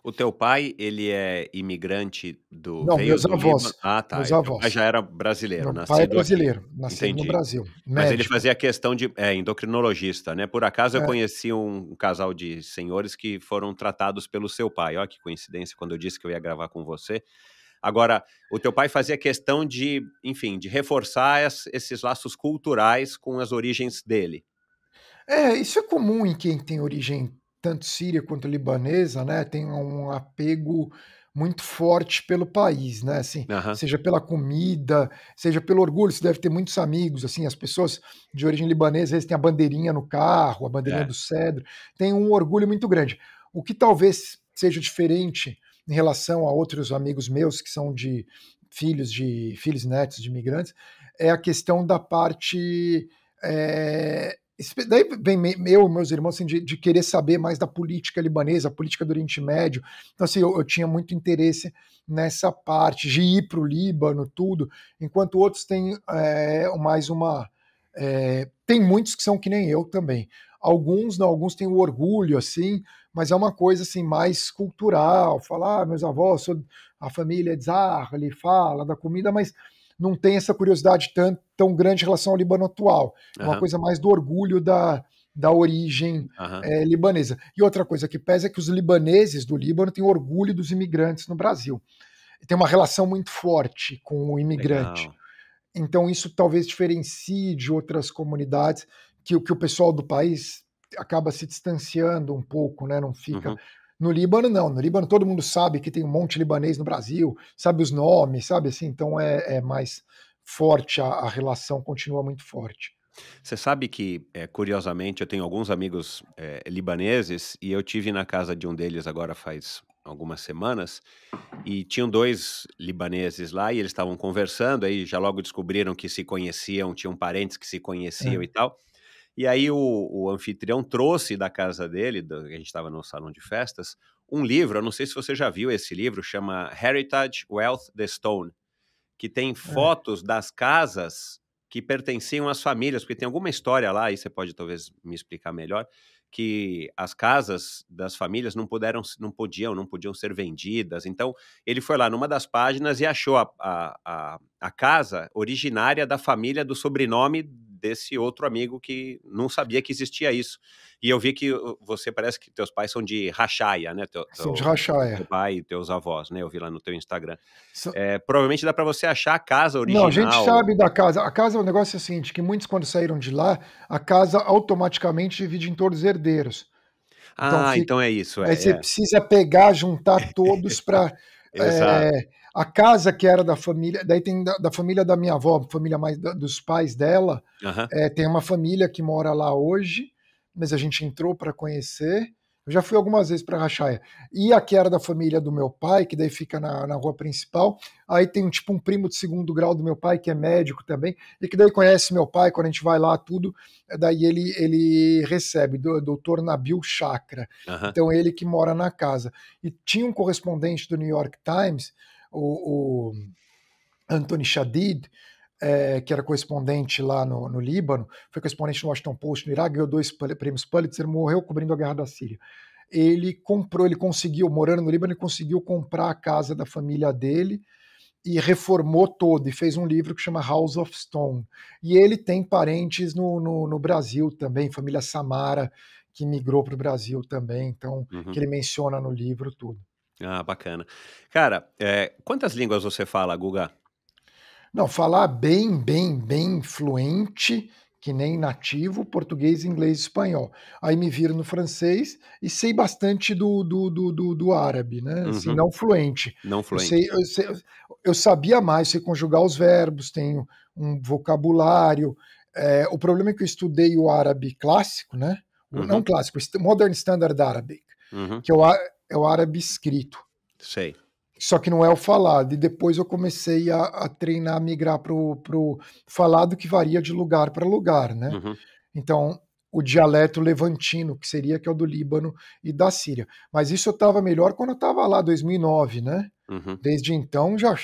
O teu pai, ele é imigrante Não, veio meus do Líbano? avós. Ah, tá. Meus E teu pai avós. já era brasileiro, Meu pai é nascido aqui. brasileiro, nascido no Entendi. Brasil, Mas ele médico. fazia questão de endocrinologista, né. Por acaso eu É, conheci um casal de senhores que foram tratados pelo seu pai. Olha que coincidência, quando eu disse que eu ia gravar com você. Agora, o teu pai fazia questão de, enfim, de reforçar esses laços culturais com as origens dele. Isso é comum em quem tem origem tanto síria quanto libanesa, né, tem um apego muito forte pelo país, né, assim, Aham. seja pela comida, seja pelo orgulho. Você deve ter muitos amigos, assim, as pessoas de origem libanesa, eles têm a bandeirinha no carro, a bandeirinha É. do cedro, tem um orgulho muito grande. O que talvez seja diferente em relação a outros amigos meus que são de filhos e netos de imigrantes, é a questão da parte, daí vem eu e meus irmãos, assim, de querer saber mais da política libanesa, a política do Oriente Médio. Então, assim, eu tinha muito interesse nessa parte de ir para o Líbano, tudo, enquanto outros têm mais uma. Tem muitos que são que nem eu também. Alguns não, alguns têm o orgulho, assim, mas é uma coisa assim mais cultural. Falar, meus avós, sou a família de Zahra, ele fala da comida, mas não tem essa curiosidade tão grande em relação ao Líbano atual. É uma Aham. coisa mais do orgulho da origem Aham. libanesa. E outra coisa que pesa é que os libaneses do Líbano têm orgulho dos imigrantes no Brasil. Tem uma relação muito forte com o imigrante. Legal. Então isso talvez diferencie de outras comunidades que o pessoal do país acaba se distanciando um pouco, né? Não fica. Uhum. No Líbano, não. No Líbano, todo mundo sabe que tem um monte de libanês no Brasil, sabe os nomes, sabe assim? Então é mais forte, a relação continua muito forte. Você sabe que, curiosamente, eu tenho alguns amigos, libaneses, e eu tive na casa de um deles agora faz algumas semanas, e tinham 2 libaneses lá e eles estavam conversando, aí já logo descobriram que se conheciam, tinham parentes que se conheciam É, e tal. E aí o anfitrião trouxe da casa dele, a gente estava no salão de festas, um livro, eu não sei se você já viu esse livro, chama Heritage Wealth the Stone, que tem é. fotos das casas que pertenciam às famílias, porque tem alguma história lá, aí você pode talvez me explicar melhor, que as casas das famílias não podiam ser vendidas. Então, ele foi lá numa das páginas e achou a casa originária da família do sobrenome desse outro amigo que não sabia que existia isso. E eu vi que você parece que teus pais são de Rachaya, né? São de Rachaya. Teu pai e teus avós, né? Eu vi lá no teu Instagram. São- Provavelmente dá para você achar a casa Não, a gente original. sabe da casa. A casa, o negócio é o seguinte, que muitos quando saíram de lá, a casa automaticamente divide em todos os herdeiros. Então Ah, então é isso, daí você é. precisa pegar, juntar todos para Exato. a casa que era da família, daí tem da família da minha avó, família mais dos pais dela, Aham. tem uma família que mora lá hoje, mas a gente entrou para conhecer, Eu já fui algumas vezes para Arrascaia. E aqui era da família do meu pai, que daí fica na rua principal. Aí tem um primo de segundo grau do meu pai, que é médico também, e que daí conhece meu pai, quando a gente vai lá, tudo. Daí ele recebe, doutor Nabil Chakra. Uhum. Então ele que mora na casa. E tinha um correspondente do New York Times, o Anthony Shadid, que era correspondente lá no Líbano, foi correspondente no Washington Post no Iraque, ganhou 2 prêmios Pulitzer, morreu cobrindo a guerra da Síria. Ele conseguiu, morando no Líbano, ele conseguiu comprar a casa da família dele e reformou todo, e fez um livro que chama House of Stone. E ele tem parentes no Brasil também, família Samara, que migrou para o Brasil também, então, que ele menciona no livro tudo. Ah, bacana. Cara, quantas línguas você fala, Guga? Não, falar bem fluente, que nem nativo, português, inglês e espanhol. Aí me viro no francês e sei bastante do árabe, né? Assim, não fluente. Não fluente. Eu sabia mais, sei conjugar os verbos, tenho um vocabulário. O problema é que eu estudei o árabe clássico, né? Não clássico, Modern Standard Arabic, que é o árabe escrito. Sei. Só que não é o falado. E depois eu comecei a treinar, a migrar pro falado, que varia de lugar para lugar, né? Então, o dialeto levantino, que é o do Líbano e da Síria. Mas isso eu estava melhor quando eu estava lá, 2009, né? Desde então já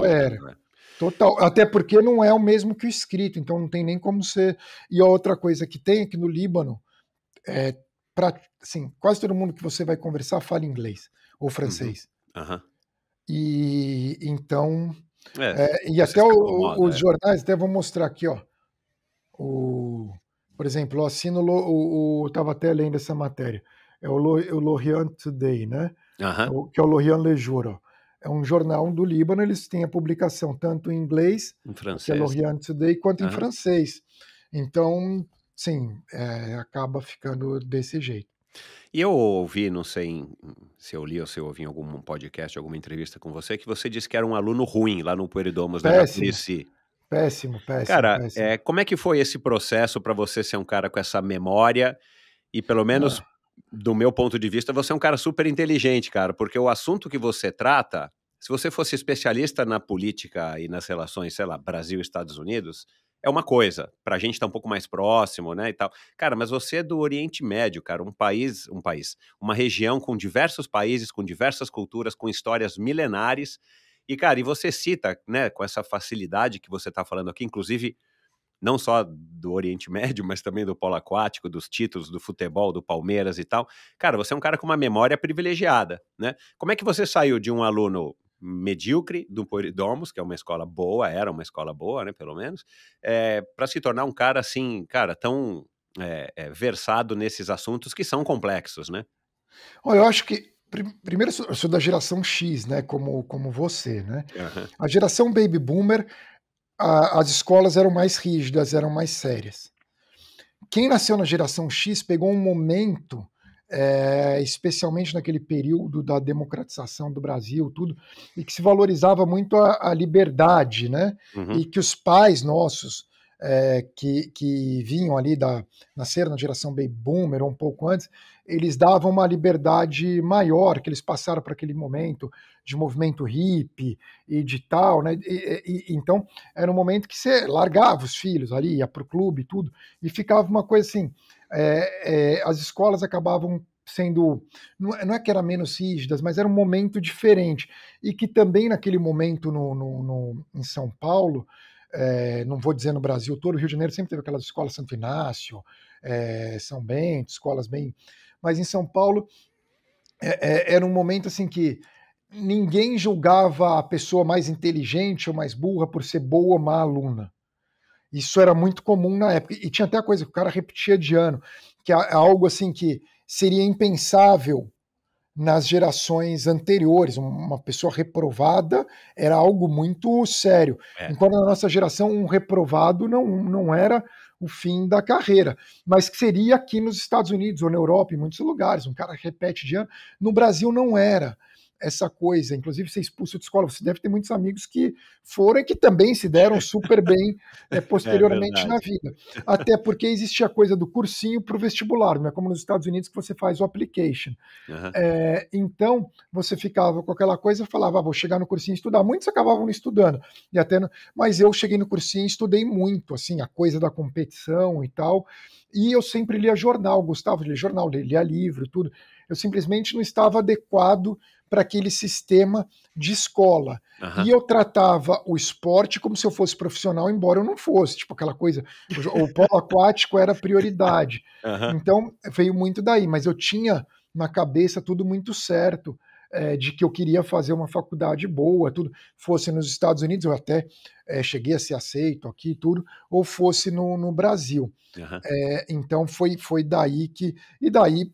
era. Total. Até porque não é o mesmo que o escrito, então não tem nem como ser. E a outra coisa que tem aqui no Líbano, assim, quase todo mundo que você vai conversar fala inglês ou francês. E então. E até os jornais, até vou mostrar aqui, ó. Por exemplo, eu assino estava até lendo essa matéria. É o L'Orient Today, né? Que é o L'Orient Le Jour. Ó. É um jornal do Líbano, eles têm a publicação tanto em inglês, que é L'Orient Today, quanto em francês. Então, sim, acaba ficando desse jeito. E eu ouvi, não sei se eu li ou se eu ouvi em algum podcast, alguma entrevista com você, que você disse que era um aluno ruim lá no Pueridomus da Jaculici. Péssimo. Cara, como é que foi esse processo para você ser um cara com essa memória e, pelo menos, do meu ponto de vista, você é um cara super inteligente, cara, porque o assunto que você trata, se você fosse especialista na política e nas relações, sei lá, Brasil e Estados Unidos, é uma coisa, pra gente tá um pouco mais próximo, né, e tal. Cara, mas você é do Oriente Médio, cara, uma região com diversos países, com diversas culturas, com histórias milenares, e, cara, e você cita, né, com essa facilidade que você tá falando aqui, inclusive, não só do Oriente Médio, mas também do polo aquático, dos títulos, do futebol, do Palmeiras e tal. Cara, você é um cara com uma memória privilegiada, né? Como é que você saiu de um aluno medíocre do Pueridomus, que é uma escola boa, era uma escola boa, né, pelo menos, para se tornar um cara assim, cara, tão versado nesses assuntos que são complexos, né? Olha, eu acho que primeiro eu sou da geração X, né, como você, né? A geração Baby Boomer, as escolas eram mais rígidas, eram mais sérias. Quem nasceu na geração X pegou um momento, especialmente naquele período da democratização do Brasil, tudo, e que se valorizava muito a liberdade, né? E que os pais nossos, que vinham ali nasceram na geração Baby Boomer ou um pouco antes, eles davam uma liberdade maior, que eles passaram para aquele momento de movimento hippie e de tal, né? Então, era um momento que você largava os filhos ali, ia para o clube e tudo, e ficava uma coisa assim, as escolas acabavam sendo, não é que era menos rígidas, mas era um momento diferente, e que também naquele momento em São Paulo, não vou dizer no Brasil todo, o Rio de Janeiro sempre teve aquelas escolas Santo Inácio, São Bento, escolas bem... Mas em São Paulo era um momento assim que ninguém julgava a pessoa mais inteligente ou mais burra por ser boa ou má aluna. Isso era muito comum na época. E tinha até a coisa que o cara repetia de ano, que é algo assim que seria impensável nas gerações anteriores. Uma pessoa reprovada era algo muito sério. Enquanto na nossa geração um reprovado não era o fim da carreira, mas que seria aqui nos Estados Unidos ou na Europa, em muitos lugares. Um cara repete de ano. No Brasil não era. essa coisa, inclusive ser expulso de escola. Você deve ter muitos amigos que foram e que também se deram super bem posteriormente na vida. Até porque existia a coisa do cursinho para o vestibular, não é como nos Estados Unidos que você faz o application. Uhum. Então, você ficava com aquela coisa e falava, vou chegar no cursinho e estudar. Muitos acabavam não estudando, mas eu cheguei no cursinho e estudei muito, assim, a coisa da competição e tal, e eu sempre lia jornal, gostava de ler jornal, lia livro, tudo. Eu simplesmente não estava adequado para aquele sistema de escola. Uhum. E eu tratava o esporte como se eu fosse profissional, embora eu não fosse, tipo aquela coisa, o polo aquático era prioridade. Uhum. Então, veio muito daí, mas eu tinha na cabeça tudo muito certo, de que eu queria fazer uma faculdade boa, tudo, fosse nos Estados Unidos, eu até cheguei a ser aceito aqui, tudo, ou fosse no Brasil. Uhum. Então foi daí que. E daí,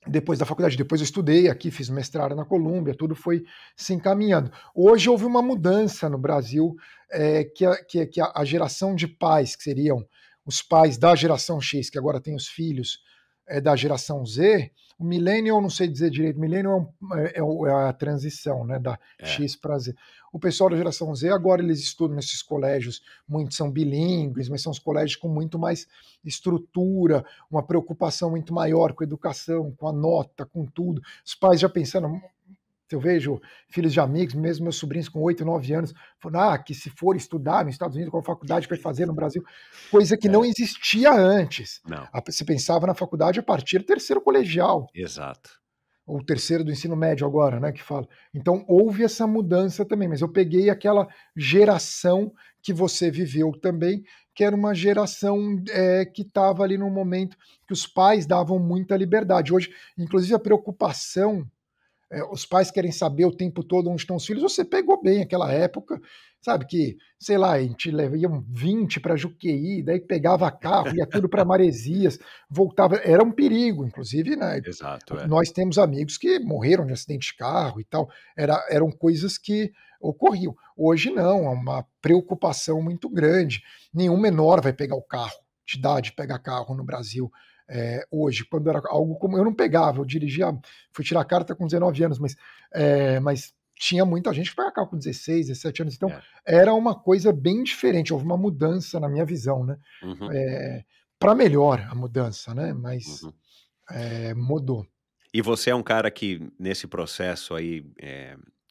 depois da faculdade, depois eu estudei aqui, fiz mestrado na Colômbia, tudo foi se encaminhando. Hoje houve uma mudança no Brasil, que a geração de pais, que seriam os pais da geração X, que agora tem os filhos da geração Z, o millennial, não sei dizer direito, millennial é a transição, né, da X para Z. O pessoal da geração Z, agora eles estudam nesses colégios, muitos são bilíngues, mas são os colégios com muito mais estrutura, uma preocupação muito maior com a educação, com a nota, com tudo. Os pais já pensando, eu vejo filhos de amigos, mesmo meus sobrinhos com 8, 9 anos, falando que se for estudar nos Estados Unidos, qual faculdade vai fazer no Brasil? Coisa que não existia antes. Não. Você pensava na faculdade a partir do terceiro colegial. Exato. Ou terceiro do ensino médio agora, né, que fala. Então, houve essa mudança também, mas eu peguei aquela geração que você viveu também, que era uma geração que estava ali num momento que os pais davam muita liberdade. Hoje, inclusive, a preocupação, os pais querem saber o tempo todo onde estão os filhos. Você pegou bem aquela época, sabe, que, sei lá, a gente iam 20 para Juqueí, daí pegava carro, ia tudo para Maresias, voltava, era um perigo, inclusive, né? Exato, nós temos amigos que morreram de acidente de carro e tal, eram coisas que ocorriam. Hoje não, é uma preocupação muito grande. Nenhum menor vai pegar o carro, de idade, pegar carro no Brasil. Hoje, quando era algo como. Eu não pegava, eu dirigia, fui tirar carta com 19 anos, mas tinha muita gente que pegava carro com 16, 17 anos, então era uma coisa bem diferente, houve uma mudança na minha visão, né? Uhum. Para melhor a mudança, né? Mas mudou. E você é um cara que, nesse processo aí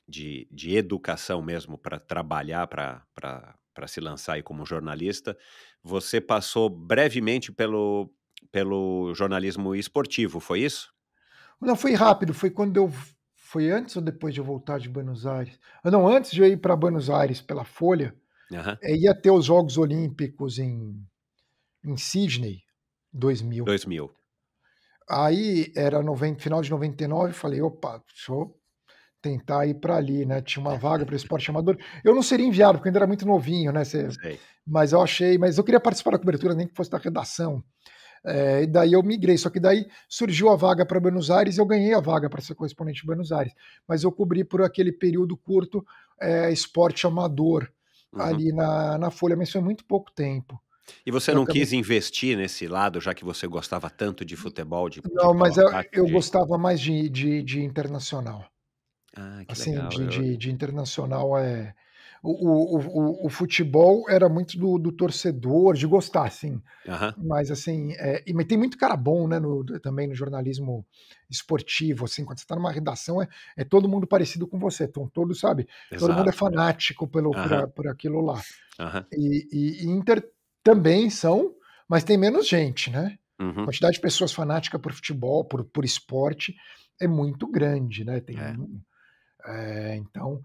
de educação mesmo, para trabalhar, para se lançar aí como jornalista, você passou brevemente pelo jornalismo esportivo, foi isso? Não, foi rápido, foi quando eu. Foi antes ou depois de eu voltar de Buenos Aires? Não, antes de eu ir para Buenos Aires pela Folha, ia ter os Jogos Olímpicos em Sydney, 2000. Aí era final de 99, falei, opa, deixa eu tentar ir para ali, né? Tinha uma vaga para esporte amador. Eu não seria enviado, porque ainda era muito novinho, né? Mas eu queria participar da cobertura, nem que fosse da redação. E daí eu migrei, só que daí surgiu a vaga para Buenos Aires e eu ganhei a vaga para ser correspondente de Buenos Aires. Mas eu cobri por aquele período curto esporte amador ali na Folha, mas foi muito pouco tempo. E você não quis investir nesse lado, já que você gostava tanto de futebol, Não, mas eu gostava mais de internacional. Que assim, legal. de internacional o futebol era muito do torcedor, de gostar, assim. Mas assim, mas tem muito cara bom, né, também no jornalismo esportivo, assim, quando você está numa redação, é todo mundo parecido com você, então todos, sabe, todo mundo é fanático por aquilo lá. E Inter também são, mas tem menos gente, né? A quantidade de pessoas fanáticas por futebol, por esporte, é muito grande, né? Então,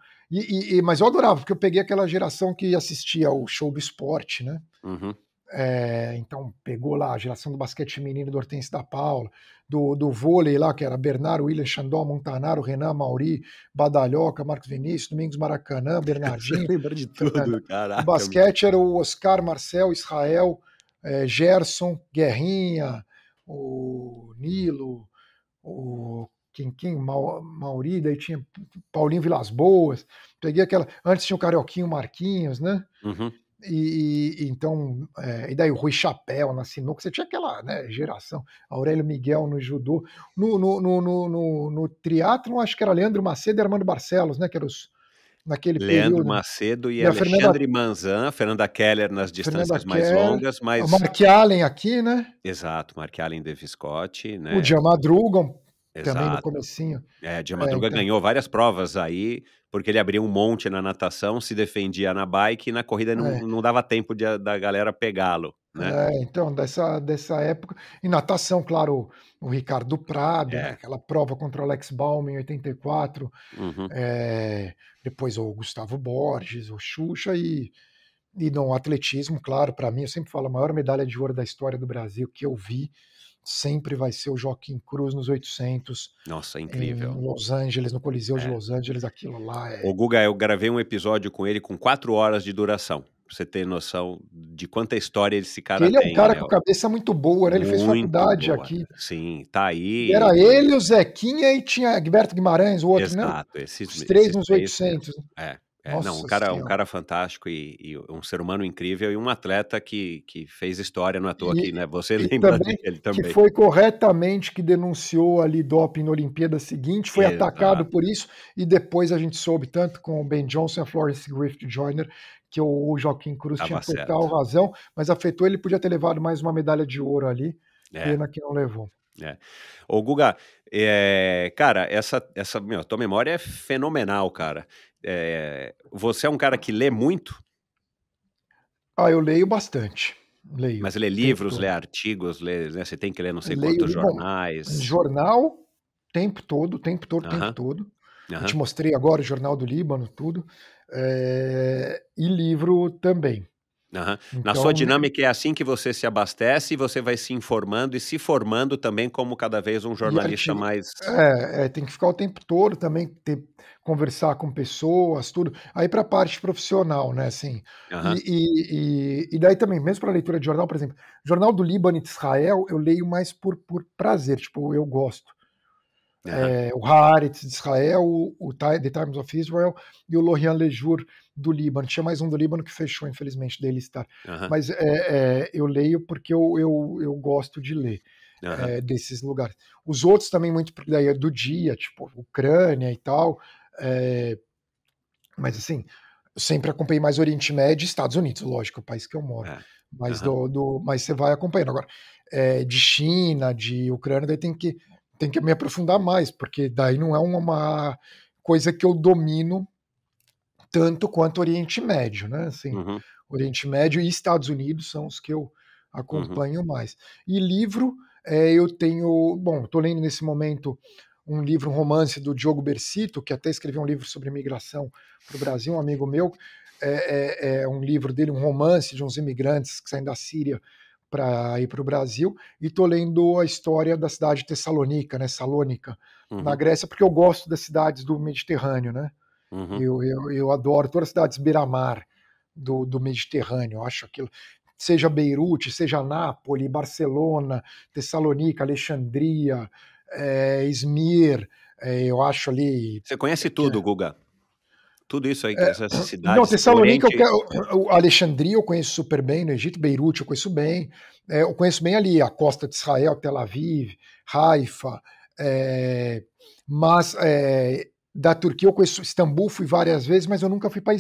mas eu adorava, porque eu peguei aquela geração que assistia ao show do esporte, né? Então, pegou lá a geração do basquete feminino do Hortência da Paula, do vôlei lá, que era Bernardo, William Xandó, Montanaro, Renan, Mauri, Badalhoca, Marcos Vinícius, Domingos Maracanã, Bernardinho. Você lembra de tudo, caraca. O basquete era o Oscar, Marcel, Israel, Gerson, Guerrinha, o Nilo, Mauri, daí tinha Paulinho Vilas Boas, peguei aquela. Antes tinha o Carioquinho Marquinhos, né? Então, e daí o Rui Chapéu na sinuca, você tinha aquela, né, geração, Aurélio Miguel no judô, no triatlon, acho que era Leandro Macedo e Armando Barcelos, né, que eram naquele Leandro período, Macedo e e a Alexandre Manzan, Fernanda Keller nas Fernanda distâncias mais Kerr, longas, o mas Mark Allen aqui, né, exato, Mark Allen Davis Scott, o né? Dia Madruga, também no Exato. comecinho. Dia Madruga Então, ganhou várias provas aí, porque ele abria um monte na natação, se defendia na bike e na corrida é, não dava tempo da galera pegá-lo, né? então dessa época. E natação, claro, o Ricardo Prado, né, É. aquela prova contra o Alex Baum em 84, Uhum. depois o Gustavo Borges, o Xuxa e no atletismo, claro, para mim, eu sempre falo, a maior medalha de ouro da história do Brasil que eu vi sempre vai ser o Joaquim Cruz nos 800 Nossa, incrível. em Los Angeles, no Coliseu de É. Los Angeles, aquilo lá O Guga, eu gravei um episódio com ele com 4 horas de duração, pra você ter noção de quanta história esse que cara ele é um tem, cara né? com cabeça muito boa, né, ele fez Muito faculdade boa. aqui. Sim, tá E aí era e ele, o Zequinha e tinha Gilberto Guimarães, o outro, né, exato, os 3 esses nos 3 mesmo. 800. Não, Nossa um senhora. cara fantástico e um ser humano incrível e um atleta que fez história, não é à toa que, E né, você e lembra também dele que também. foi corretamente que denunciou ali doping na Olimpíada seguinte, foi atacado Exato, por isso, e depois a gente soube, tanto com o Ben Johnson e a Florence Griffith Joyner, que o Joaquim Cruz tinha estava total certo. razão, mas afetou, ele podia ter levado mais uma medalha de ouro ali, É, pena que não levou. é. Ô Guga, cara, essa tua memória é fenomenal, cara. Você é um cara que lê muito? Ah, eu leio bastante, leio, Mas lê o tempo livros, lê todo. artigos, né, você tem que ler não sei Leio, quantos bom, jornais. jornal, tempo todo, tempo todo, tempo Aham, todo. Eu te aham, mostrei agora o Jornal do Líbano, tudo, e livro também. aham. Na sua Então, dinâmica é assim que você se abastece e você vai se informando e se formando também como cada vez um e jornalista artigo mais tem que ficar o tempo todo também, conversar com pessoas, tudo. Aí para a parte profissional, né, assim, aham, e daí também, mesmo para leitura de jornal, por exemplo, Jornal do Líbano e de Israel, eu leio mais por prazer, tipo, eu gosto. aham, O Haaretz de Israel, The Times of Israel e o Lorient Le Jour do Líbano. Tinha mais um do Líbano que fechou, infelizmente, Daily Star. aham, Mas eu leio porque eu gosto de ler aham, desses lugares. Os outros também muito porque daí é do dia, tipo Ucrânia e tal. É, mas assim, eu sempre acompanhei mais Oriente Médio e Estados Unidos, lógico, é o país que eu moro. é, Mas, aham. mas você vai acompanhando. Agora, de China, de Ucrânia, daí tem que me aprofundar mais, porque daí não é uma coisa que eu domino tanto quanto Oriente Médio, né? Assim, Uhum, Oriente Médio e Estados Unidos são os que eu uhum, acompanho mais. E livro, eu tenho. Bom, estou lendo nesse momento um livro, um romance do Diogo Bersito, que até escreveu um livro sobre migração para o Brasil, um amigo meu. É um livro dele, um romance de uns imigrantes que saem da Síria para ir para o Brasil. E estou lendo a história da cidade de Tessalônica, né? Salônica, na uhum, Grécia, porque eu gosto das cidades do Mediterrâneo, né? uhum. Eu adoro todas as cidades beira-mar do Mediterrâneo. Eu acho aquilo, seja Beirute, seja Nápoles, Barcelona, Tessalônica, Alexandria, Izmir, eu acho ali Você conhece que tudo, Guga? Tudo isso aí, essas não, cidades, o Tessalônica, Oriente Alexandria eu conheço super bem, no Egito, Beirute eu conheço bem, eu conheço bem ali a costa de Israel, Tel Aviv, Haifa, mas da Turquia eu conheço Istambul, fui várias vezes, mas eu nunca fui para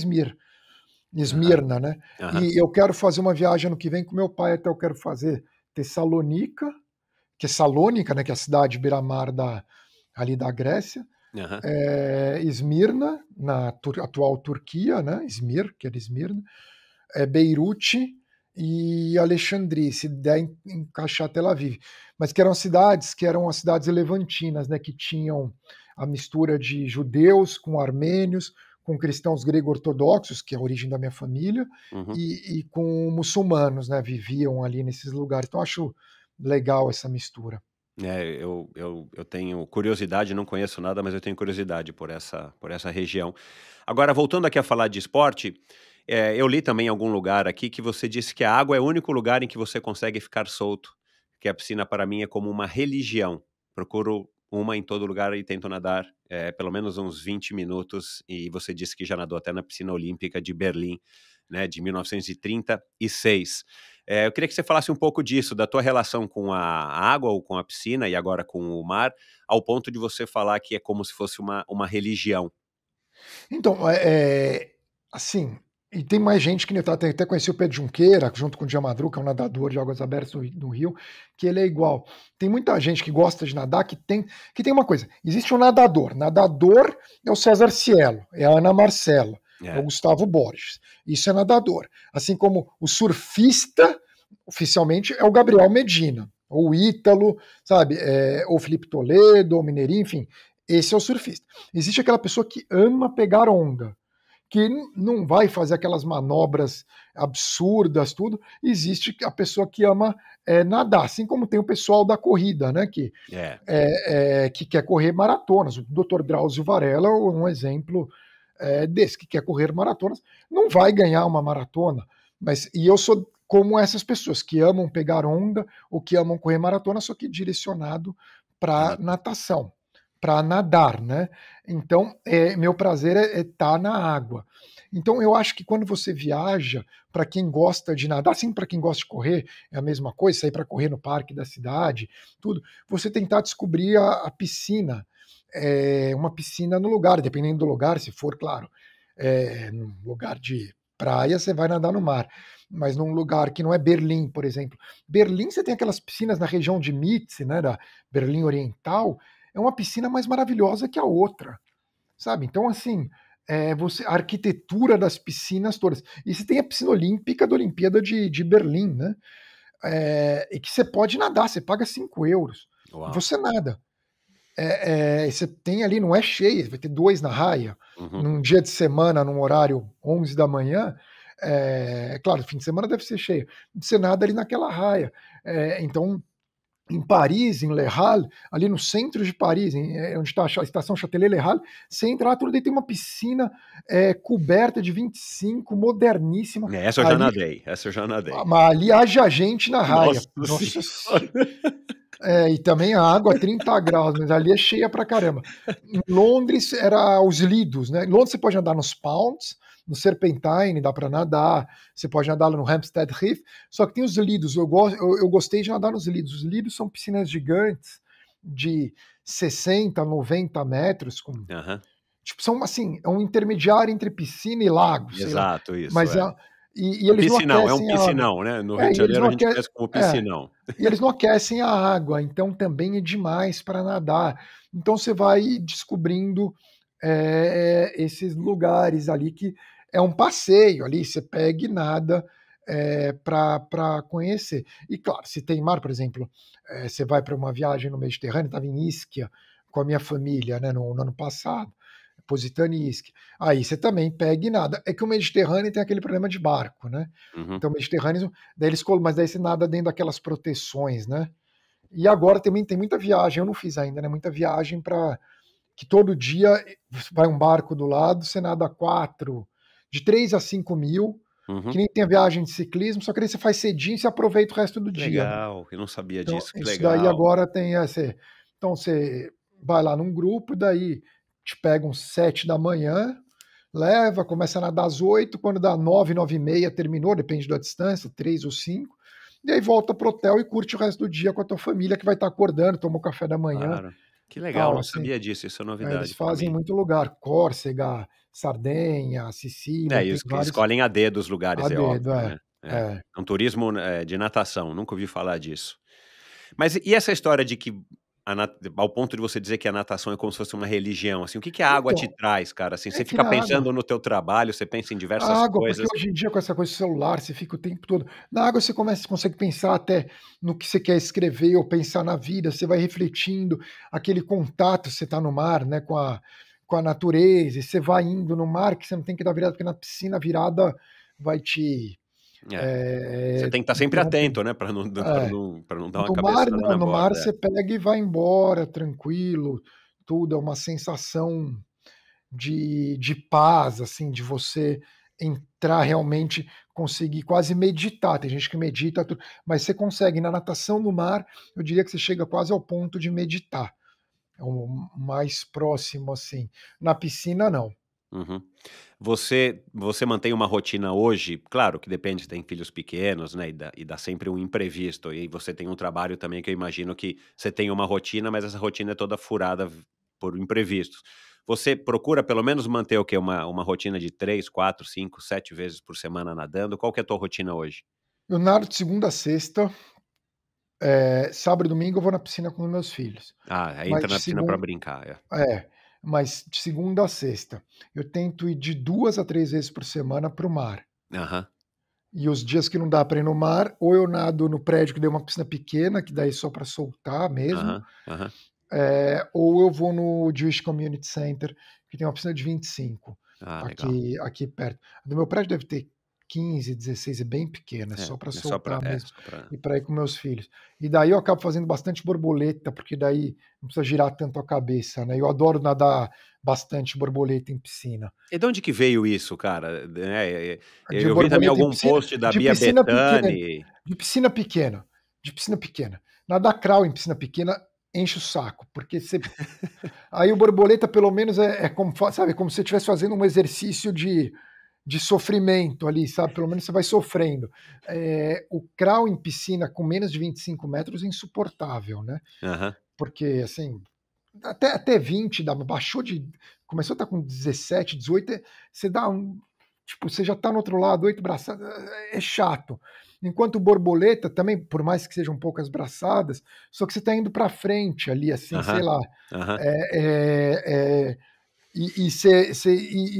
aham, Esmirna, né? aham, E eu quero fazer uma viagem ano que vem com meu pai, até eu quero fazer Tessalônica, que é Salônica, né, que é a cidade beira-mar ali da Grécia, aham. Esmirna, na atual Turquia, né? Izmir, que era Esmirna, Beirute e Alexandria, se der encaixar Tel Aviv. Mas que eram cidades as cidades levantinas, né? Que tinham a mistura de judeus com armênios, com cristãos grego-ortodoxos, que é a origem da minha família, Uhum. e com muçulmanos, né? Viviam ali nesses lugares. Então, acho legal essa mistura. Eu tenho curiosidade, não conheço nada, mas eu tenho curiosidade por essa região. Agora, voltando aqui a falar de esporte, eu li também em algum lugar aqui que você disse que a água é o único lugar em que você consegue ficar solto, que a piscina para mim é como uma religião. Procuro uma em todo lugar e tento nadar pelo menos uns 20 minutos, e você disse que já nadou até na piscina olímpica de Berlim. né, de 1936. Eu queria que você falasse um pouco disso, da tua relação com a água ou com a piscina e agora com o mar, ao ponto de você falar que é como se fosse uma religião. Então, assim, e tem mais gente que eu até conheci o Pedro Junqueira, junto com o Diamadru, que é um nadador de águas abertas no Rio, que ele é igual. Tem muita gente que gosta de nadar que tem uma coisa, existe um nadador é o César Cielo, é a Ana Marcela, é o Gustavo Borges, isso é nadador. Assim como o surfista, oficialmente, é o Gabriel Medina, ou o Ítalo, sabe, ou o Felipe Toledo, ou o Mineirinho, enfim, esse é o surfista. Existe aquela pessoa que ama pegar onda, que não vai fazer aquelas manobras absurdas, tudo. Existe a pessoa que ama nadar, assim como tem o pessoal da corrida, né, que quer correr maratonas. O Dr. Drauzio Varela é um exemplo desse, que quer correr maratonas. Não vai ganhar uma maratona, e eu sou como essas pessoas que amam pegar onda ou que amam correr maratona, só que direcionado para natação, para nadar, né? Então, meu prazer é estar na água. Então, eu acho que quando você viaja, para quem gosta de nadar, assim, para quem gosta de correr, é a mesma coisa, sair para correr no parque da cidade, tudo, você tentar descobrir a piscina, uma piscina no lugar, dependendo do lugar, se for, claro, num lugar de praia, você vai nadar no mar. Mas num lugar que não é Berlim, por exemplo. Berlim, você tem aquelas piscinas na região de Mitte, né, da Berlim Oriental, é uma piscina mais maravilhosa que a outra, sabe? Então, assim, a arquitetura das piscinas todas. E você tem a piscina olímpica da Olimpíada de Berlim, né? E que você pode nadar, você paga 5 euros. E você nada. Você tem ali, não é cheia, vai ter 2 na raia. Num dia de semana, num horário 11 da manhã, claro, fim de semana deve ser cheio. Você nada ali naquela raia. Então, em Paris, em Le Halles, ali no centro de Paris, onde está a estação Châtelet-Le Halles, você entra lá, tudo aí tem uma piscina coberta de 25, moderníssima. Essa eu já nadei. Mas ali haja gente na raia. Nossa e também a água 30 graus, mas ali é cheia pra caramba. Em Londres era os lidos, né? Em Londres você pode andar nos Pounds, no Serpentine, dá para nadar, você pode nadar no Hampstead Heath, só que tem os lidos, eu gostei de nadar nos lidos. Os lidos são piscinas gigantes de 60, 90 metros, tipo, são assim, é um intermediário entre piscina e lago. Exato, isso. Mas e eles piscinão, não aquecem é um piscinão, né? No Rio de Janeiro a gente conhece como piscinão. E eles não aquecem a água, então também é demais para nadar. Então você vai descobrindo esses lugares ali que é um passeio ali, você pega e nada para conhecer. E claro, se tem mar, por exemplo, você vai para uma viagem no Mediterrâneo, estava em Ischia com a minha família, né, no ano passado, Positano e Ischia. Aí você também pega e nada. É que o Mediterrâneo tem aquele problema de barco, né? Então o Mediterrâneo, mas daí você nada dentro daquelas proteções, né? E agora também tem muita viagem, eu não fiz ainda, né? Muita viagem para que todo dia vai um barco do lado, você nada 4, de 3 a 5 mil, que nem tem a viagem de ciclismo, só que aí você faz cedinho e você aproveita o resto do dia. Legal, eu não sabia então, disso, que isso legal. Daí agora tem então você vai lá num grupo, daí te pega uns 7 da manhã, leva, começa a nadar às 8, quando dá 9, 9 e meia, terminou, depende da distância, 3 ou 5, e aí volta pro hotel e curte o resto do dia com a tua família, que vai estar acordando, tomou café da manhã. Claro. Que legal, não sabia disso, isso é novidade. Eles fazem em muito lugar, Córcega, Sardenha, Sicília. E escolhem a dedo os lugares, óbvio, né? É um turismo de natação, nunca ouvi falar disso. Mas e essa história de que, ao ponto de você dizer que a natação é como se fosse uma religião, assim, o que a água te traz, cara? Assim, você fica pensando no teu trabalho, você pensa em diversas coisas. Porque hoje em dia com essa coisa do celular, você fica o tempo todo... Na água você consegue pensar até no que você quer escrever ou pensar na vida, você vai refletindo, aquele contato, você tá no mar, né, com a natureza, e você vai indo no mar, que você não tem que dar virada, porque na piscina a virada vai te... você tem que estar sempre atento, né, para não dar uma cabeçada na borda. No mar você pega e vai embora, tranquilo, tudo, é uma sensação de paz, assim, de você entrar realmente, conseguir quase meditar. Tem gente que medita, mas você consegue, na natação no mar, eu diria que você chega quase ao ponto de meditar. É o mais próximo, assim. Na piscina, não. Uhum. Você mantém uma rotina hoje, claro que depende, tem filhos pequenos, né, e dá sempre um imprevisto, e você tem um trabalho também que eu imagino que você tem uma rotina, mas essa rotina é toda furada por imprevistos. Você procura pelo menos manter o quê? Uma rotina de 3, 4, 5, 7 vezes por semana nadando? Qual que é a tua rotina hoje? Eu nado de segunda a sexta, sábado e domingo eu vou na piscina com os meus filhos, Ah, aí mas entra de na piscina para segun brincar, é. é, mas de segunda a sexta. Eu tento ir de 2 a 3 vezes por semana para o mar. Aham, E os dias que não dá para ir no mar, ou eu nado no prédio que tem uma piscina pequena, que daí é só para soltar mesmo, aham, aham. ou eu vou no Jewish Community Center, que tem uma piscina de 25 Ah, legal. aqui perto. A do meu prédio deve ter 15, 16, é bem pequena, é É, só para é só pra soltar é, mesmo só pra e para ir com meus filhos. E daí eu acabo fazendo bastante borboleta, porque daí não precisa girar tanto a cabeça, né. Eu adoro nadar bastante borboleta em piscina. E de onde que veio isso, cara? De Eu vi também borboleta em algum piscina post da de Bia piscina pequena, Bethany. de piscina pequena, de piscina pequena. Nadar crawl em piscina pequena enche o saco, porque você aí o borboleta pelo menos é como sabe, como se você estivesse fazendo um exercício de sofrimento ali, sabe, pelo menos você vai sofrendo. O crawl em piscina com menos de 25 metros é insuportável, né, Aham. porque, assim, até 20 dá, baixou de começou a estar com 17, 18, você dá um tipo, você já está no outro lado, 8 braçadas, é chato. Enquanto borboleta também, por mais que sejam poucas braçadas, só que você está indo para frente ali, assim, sei Aham, lá, aham.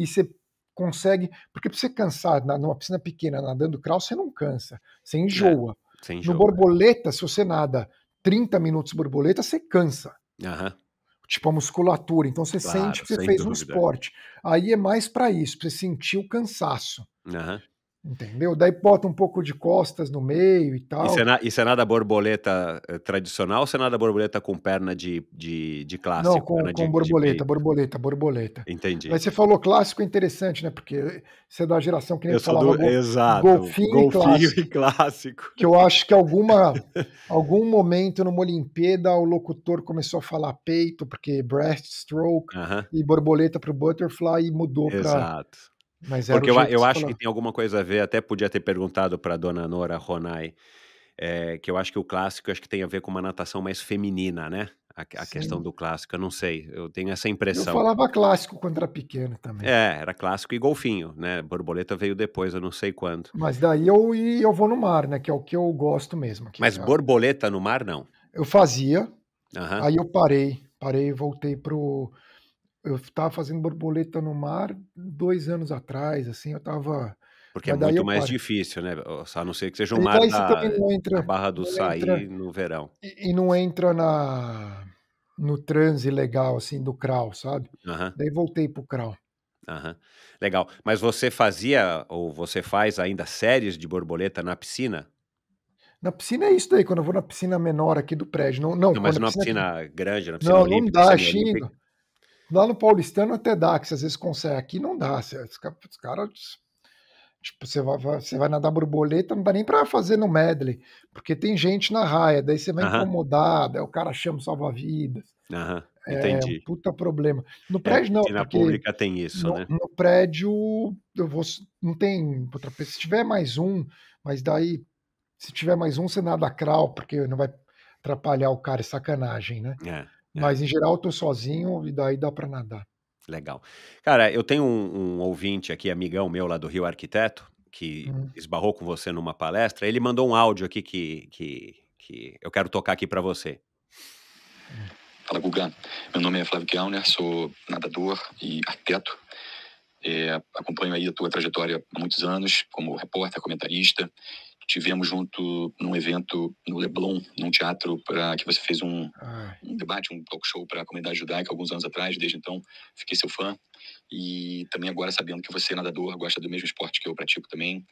você consegue porque para você cansar numa piscina pequena nadando crawl, você não cansa, você É, enjoa. sem No jogo, é. borboleta, se você nada 30 minutos borboleta, você cansa. Aham, Tipo a musculatura, então você sente claro, que você sem fez um dúvida. esporte. Aí é mais para isso, pra você sentir o cansaço, Aham. entendeu? Daí bota um pouco de costas no meio e E você tal. na e você nada borboleta, tradicional ou você nada borboleta com perna de Não, clássico, perna com de borboleta, peito? borboleta, borboleta. Aí Entendi. você falou clássico, é interessante, né, porque você é da geração que nem Eu sou falava do exato, golfinho e golfinho e clássico, clássico. que eu acho que algum momento numa Olimpíada o locutor começou a falar peito, porque breaststroke Aham, e borboleta para o butterfly e mudou para exato. mas era o Porque jeito que eu se acho que falava. tem alguma coisa a ver, até podia ter perguntado pra dona Nora Ronai, que eu acho que o clássico, acho que tem a ver com uma natação mais feminina, né, a questão Sim. do clássico, eu não sei, eu tenho essa Eu impressão. falava clássico quando era pequeno também. É, era clássico e golfinho, né, borboleta veio depois, eu não sei quando. Mas daí eu vou no mar, né, que é o que eu gosto mesmo, Mas borboleta no mar, não? eu fazia, Aham. aí eu parei e voltei eu estava fazendo borboleta no mar 2 anos atrás, assim, eu estava Porque é mas daí muito eu mais parei. difícil, né, a não ser que seja o E mar daí você também da Barra do não entra Saí no verão. não entra no transe legal, assim, do crawl, sabe. Aham, Daí voltei para o crawl. aham. Legal. Mas você fazia ou você faz ainda séries de borboleta na piscina? Na piscina é isso daí, quando eu vou na piscina menor aqui do prédio, não, Não, mas quando a numa piscina piscina grande, na piscina não, não olímpica, dá, xinga. semiolímpica? Lá no paulistano até dá, que você às vezes consegue, aqui não dá, os caras, tipo, você vai nadar borboleta, não dá nem pra fazer no medley, porque tem gente na raia, daí você vai Aham, incomodar, daí o cara chama o salva-vidas, aham, é um entendi. puta problema. No É, prédio não, piscina porque pública tem isso, né. no prédio eu vou não tem outra pessoa se tiver mais um, mas daí, se tiver mais um você nada crawl, porque não vai atrapalhar o cara, é sacanagem, né. É, é, Mas em geral eu tô sozinho e daí dá pra nadar. legal. Cara, eu tenho um ouvinte aqui, amigão meu lá do Rio, arquiteto, que Hum. esbarrou com você numa palestra, ele mandou um áudio aqui que eu quero tocar aqui pra você. Fala, Guga. Meu nome é Flávio Kellner, sou nadador e arquiteto. Acompanho aí a tua trajetória há muitos anos como repórter, comentarista. Tivemos junto num evento no Leblon, num teatro, para que você fez um Ai, debate, um talk show para a comunidade judaica alguns anos atrás. Desde então, fiquei seu fã. E também agora sabendo que você é nadador, gosta do mesmo esporte que eu pratico também.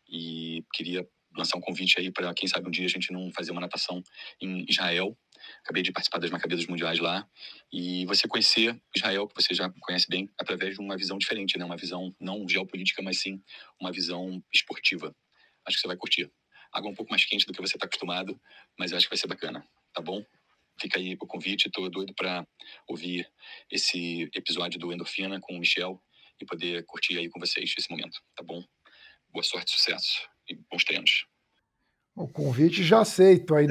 E queria lançar um convite aí para, quem sabe, um dia a gente não fazer uma natação em Israel. Acabei de participar das Maccabeas Mundiais lá. E você conhecer Israel, que você já conhece bem, através de uma visão diferente, né? Uma visão não geopolítica, mas sim uma visão esportiva. Acho que você vai curtir. Água um pouco mais quente do que você está acostumado, mas acho que vai ser bacana, tá bom? Fica aí o convite, tô doido para ouvir esse episódio do Endorfina com o Michel e poder curtir aí com vocês esse momento, tá bom? Boa sorte, sucesso e bons treinos. O convite já aceito aí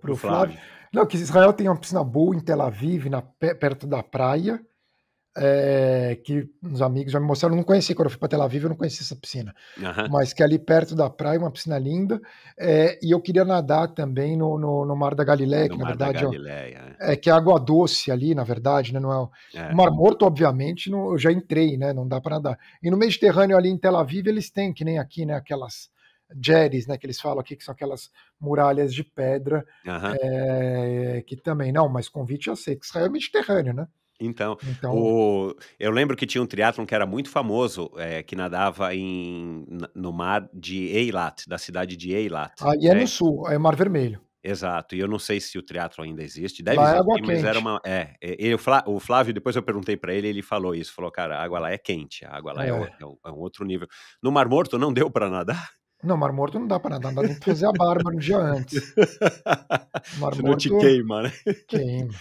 pro Flávio. Não, que Israel tem uma piscina boa em Tel Aviv, perto da praia, que uns amigos já me mostraram. Eu não conheci, quando eu fui para Tel Aviv, eu não conheci essa piscina. Mas que é ali perto da praia, uma piscina linda. E eu queria nadar também no Mar da Galileia, que na verdade que é água doce ali, na verdade, né? Não é. O Mar Morto, obviamente, eu já entrei, né? Não dá para nadar. E no Mediterrâneo, ali em Tel Aviv, eles têm, que nem aqui, né? Aquelas jetties, né, que eles falam aqui, que são aquelas muralhas de pedra, que também, não, mas convite eu sei, que Israel é Mediterrâneo, né? Então, eu lembro que tinha um triatlon que era muito famoso, que nadava no mar de Eilat, da cidade de Eilat. Aí é no sul, é Mar Vermelho. Exato, e eu não sei se o triatlon ainda existe, deve lá existir, é água mas quente. era uma... o Flávio, depois eu perguntei para ele falou isso, falou, cara, a água lá é quente, a água lá é um outro nível. No Mar Morto não deu para nadar? Não, Mar Morto não dá para nadar, não dá nem para fazer a barba no dia antes. Mar Morto, não te queima, né? Queima.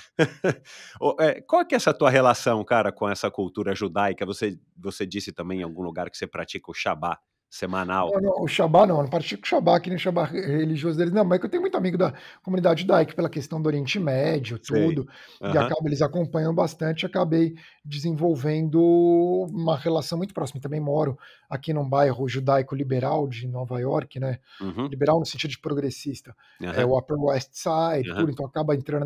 Qual que é essa tua relação, cara, com essa cultura judaica? Você disse também em algum lugar que você pratica o Shabá semanal. Não, o Shabá não pratico o Shabá, que nem o Shabá religioso deles, não, mas é que eu tenho muito amigo da comunidade judaica pela questão do Oriente Médio, tudo, e eles acompanham bastante, acabei desenvolvendo uma relação muito próxima. Também moro aqui num bairro judaico liberal de Nova York, né? Liberal no sentido de progressista, é o Upper West Side, tudo, então acaba entrando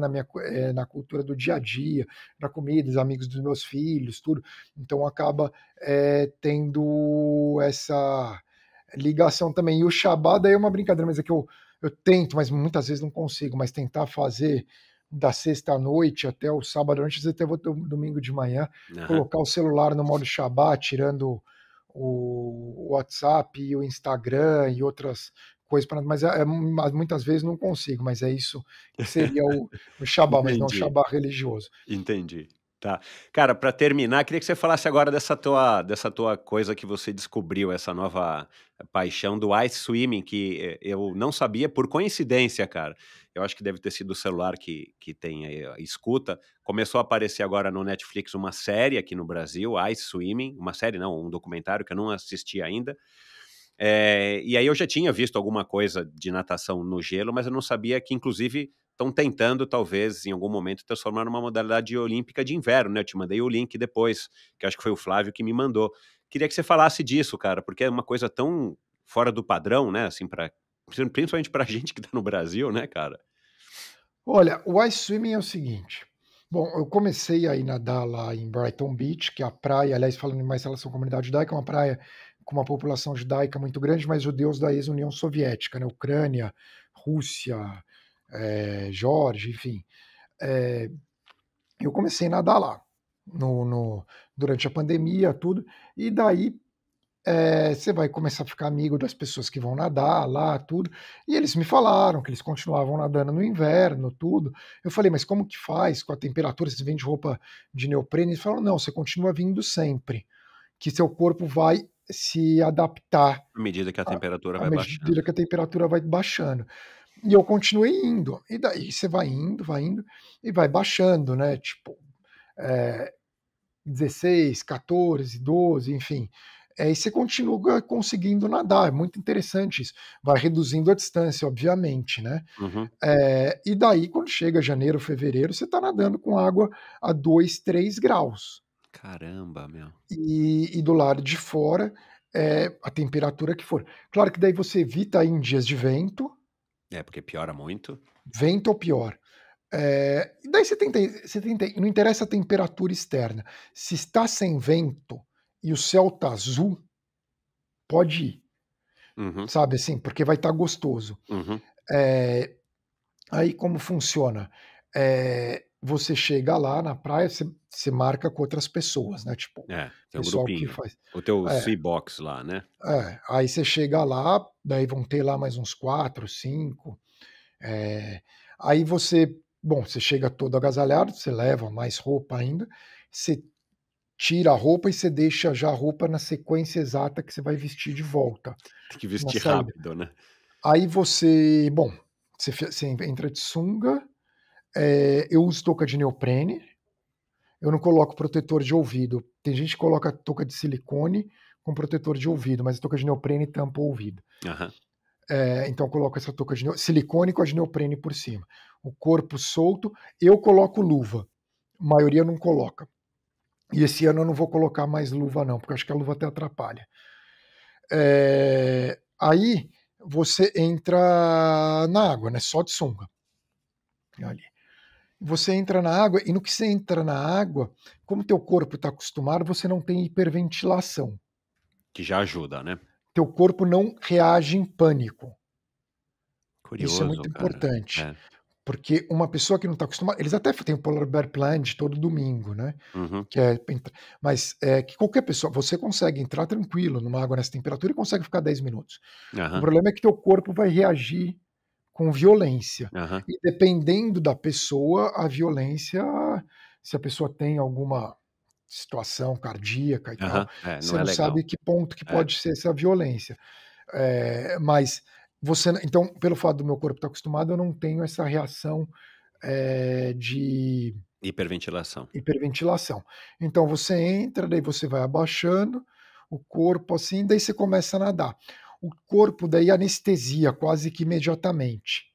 na cultura do dia a dia, na comida, os amigos dos meus filhos, tudo, então acaba tendo essa ligação também. E o Shabá daí é uma brincadeira, mas é que eu tento, mas muitas vezes não consigo, mas tentar fazer da sexta à noite até o sábado à noite, às vezes até vou domingo de manhã, colocar o celular no modo Shabá, tirando o WhatsApp e o Instagram e outras coisas, mas muitas vezes não consigo, mas é isso que seria o Shabá, mas não o Shabá religioso. Entendi. Tá. Cara, para terminar, queria que você falasse agora dessa tua coisa que você descobriu, essa nova paixão do ice swimming, que eu não sabia por coincidência, cara. Eu acho que deve ter sido o celular que tem escuta. Começou a aparecer agora no Netflix uma série aqui no Brasil, Ice Swimming, uma série não, um documentário que eu não assisti ainda. E aí eu já tinha visto alguma coisa de natação no gelo, mas eu não sabia que, inclusive, estão tentando, talvez, em algum momento, transformar numa modalidade olímpica de inverno, né? Eu te mandei o link depois, que acho que foi o Flávio que me mandou. Queria que você falasse disso, cara, porque é uma coisa tão fora do padrão, né? Assim, principalmente pra gente que tá no Brasil, né, cara? Olha, o ice swimming é o seguinte. Bom, eu comecei a ir nadar lá em Brighton Beach, que é a praia, aliás, falando em mais relação à comunidade judaica, é uma praia com uma população judaica muito grande, mas judeus da ex-União Soviética, né? Ucrânia, Rússia, Geórgia, enfim. Eu comecei a nadar lá durante a pandemia, tudo, e daí você vai começar a ficar amigo das pessoas que vão nadar lá, tudo, e eles me falaram que eles continuavam nadando no inverno, tudo. Eu falei, mas como que faz com a temperatura? Você vem de roupa de neoprene? Eles falaram, não, você continua vindo sempre, que seu corpo vai se adaptar à medida que a temperatura vai baixando. À medida que a temperatura vai baixando. E eu continuei indo, e daí você vai indo, e vai baixando, né, tipo, 16, 14, 12, enfim. E você continua conseguindo nadar, é muito interessante isso. Vai reduzindo a distância, obviamente, né? E daí, quando chega janeiro, fevereiro, você está nadando com água a 2, 3 graus. Caramba, meu. E do lado de fora, a temperatura que for. Claro que daí você evita em dias de vento. Porque piora muito. Vento ou pior. E daí você tenta, não interessa a temperatura externa. Se está sem vento e o céu tá azul, pode ir. Sabe assim? Porque vai estar gostoso. Aí como funciona? Você chega lá na praia, você marca com outras pessoas, né? Tipo, tem um grupinho. Que faz. O teu sea box lá, né? Aí você chega lá, daí vão ter lá mais uns 4, 5. Aí você chega todo agasalhado, você leva mais roupa ainda, você tira a roupa e você deixa já a roupa na sequência exata que você vai vestir de volta. Tem que vestir rápido, né? Aí você entra de sunga, eu uso touca de neoprene, eu não coloco protetor de ouvido. Tem gente que coloca touca de silicone com protetor de ouvido, mas a touca de neoprene tampa o ouvido. Aham. Então eu coloco essa touca de silicone com a de neoprene por cima. O corpo solto, eu coloco luva. A maioria não coloca. E esse ano eu não vou colocar mais luva não, porque eu acho que a luva até atrapalha. Aí você entra na água, né? Só de sunga. Ali. Você entra na água e no que você entra na água, como teu corpo está acostumado, você não tem hiperventilação. Que já ajuda, né? Teu corpo não reage em pânico. Curioso, isso é muito cara. importante. Porque uma pessoa que não está acostumada, eles até têm o Polar Bear Plunge todo domingo, né? Uhum. Mas que qualquer pessoa, você consegue entrar tranquilo numa água nessa temperatura e consegue ficar 10 minutos. Uhum. O problema é que teu corpo vai reagir com violência. Uhum. E dependendo da pessoa, a violência, se a pessoa tem alguma situação cardíaca e tal, você não sabe que ponto que pode ser essa violência. Mas você, então, pelo fato do meu corpo estar acostumado, eu não tenho essa reação de hiperventilação. Então você entra, daí você vai abaixando o corpo assim, daí você começa a nadar. O corpo daí anestesia quase que imediatamente,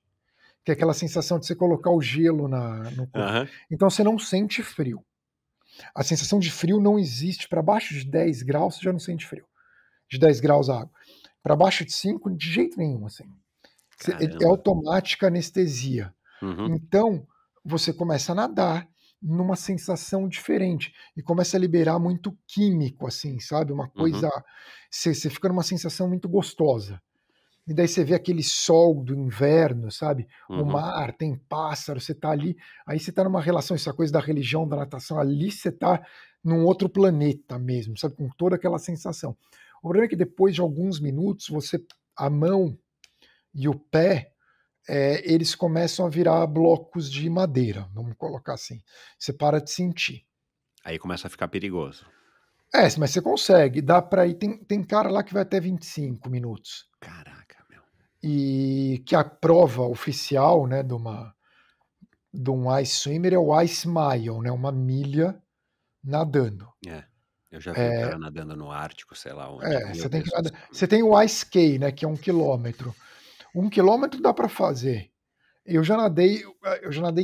que é aquela sensação de você colocar o gelo no corpo. Uhum. Então você não sente frio. A sensação de frio não existe. Para baixo de 10 graus você já não sente frio. De 10 graus a água. Para baixo de 5, de jeito nenhum, assim. É automática anestesia. Uhum. Então, você começa a nadar numa sensação diferente e começa a liberar muito químico, assim, sabe? Uma coisa... Você fica numa sensação muito gostosa. E daí você vê aquele sol do inverno, sabe? O mar, tem pássaro, você tá ali, aí você tá numa relação, essa coisa da religião, da natação, ali você tá num outro planeta mesmo, sabe? Com toda aquela sensação. O problema é que depois de alguns minutos, a mão e o pé, eles começam a virar blocos de madeira, vamos colocar assim. Você para de sentir. Aí começa a ficar perigoso. Mas você consegue, dá pra ir, tem cara lá que vai até 25 minutos. Caraca, meu. E que a prova oficial, né, de um ice swimmer é o Ice Mile, né, 1 milha nadando. Eu já vi o cara nadando no Ártico, sei lá onde. Você tem o Ice Key, né, que é 1 quilômetro. 1 quilômetro dá para fazer. Eu já nadei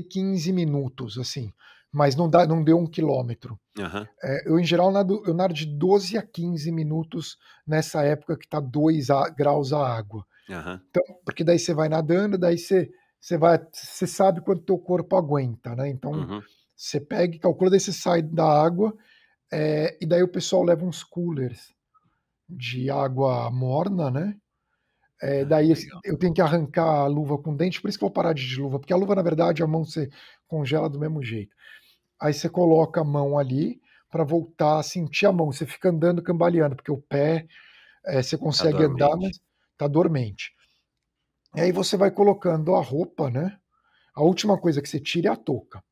15 minutos, assim, mas não deu 1 quilômetro. Uhum. Eu, em geral, eu nado de 12 a 15 minutos nessa época que tá 2 graus a água. Uhum. Então, porque daí você vai nadando, daí você sabe quanto teu corpo aguenta, né? Então, você pega e calcula, daí você sai da água, e daí o pessoal leva uns coolers de água morna, né? Daí eu tenho que arrancar a luva com dente, por isso que eu vou parar de luva, porque a luva, na verdade, a mão você congela do mesmo jeito. Aí você coloca a mão ali para voltar a sentir a mão, você fica andando cambaleando, porque o pé você consegue andar, mas tá dormente. E aí você vai colocando a roupa, né? A última coisa que você tira é a touca.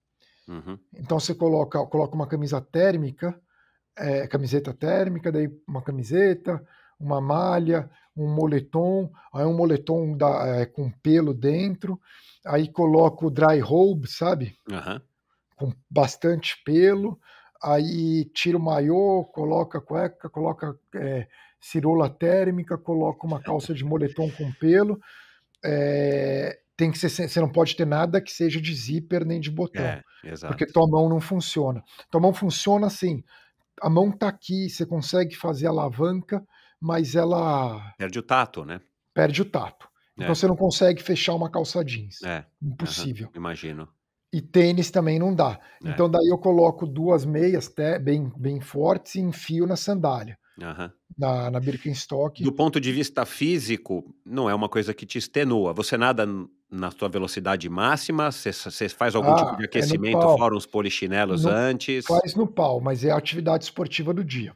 Então você coloca uma camisa térmica, camiseta térmica, daí uma camiseta, uma malha, um moletom, aí um moletom com pelo dentro, aí coloca o dry robe, sabe? Com bastante pelo, aí tira o maiô, coloca a cueca, coloca cirola térmica, coloca uma calça de moletom com pelo. Tem que ser, você não pode ter nada que seja de zíper nem de botão, porque tua mão não funciona. Tua mão funciona assim, a mão tá aqui, você consegue fazer a alavanca, mas ela... Perde o tato, né? Perde o tato. Então você não consegue fechar uma calça jeans. Impossível. Imagino. E tênis também não dá. Então daí eu coloco 2 meias bem fortes e enfio na sandália. Na Birkenstock. Do ponto de vista físico, não é uma coisa que te extenua. Você nada na sua velocidade máxima? Você faz algum tipo de aquecimento, fora uns polichinelos antes? Faz no pau, mas é a atividade esportiva do dia.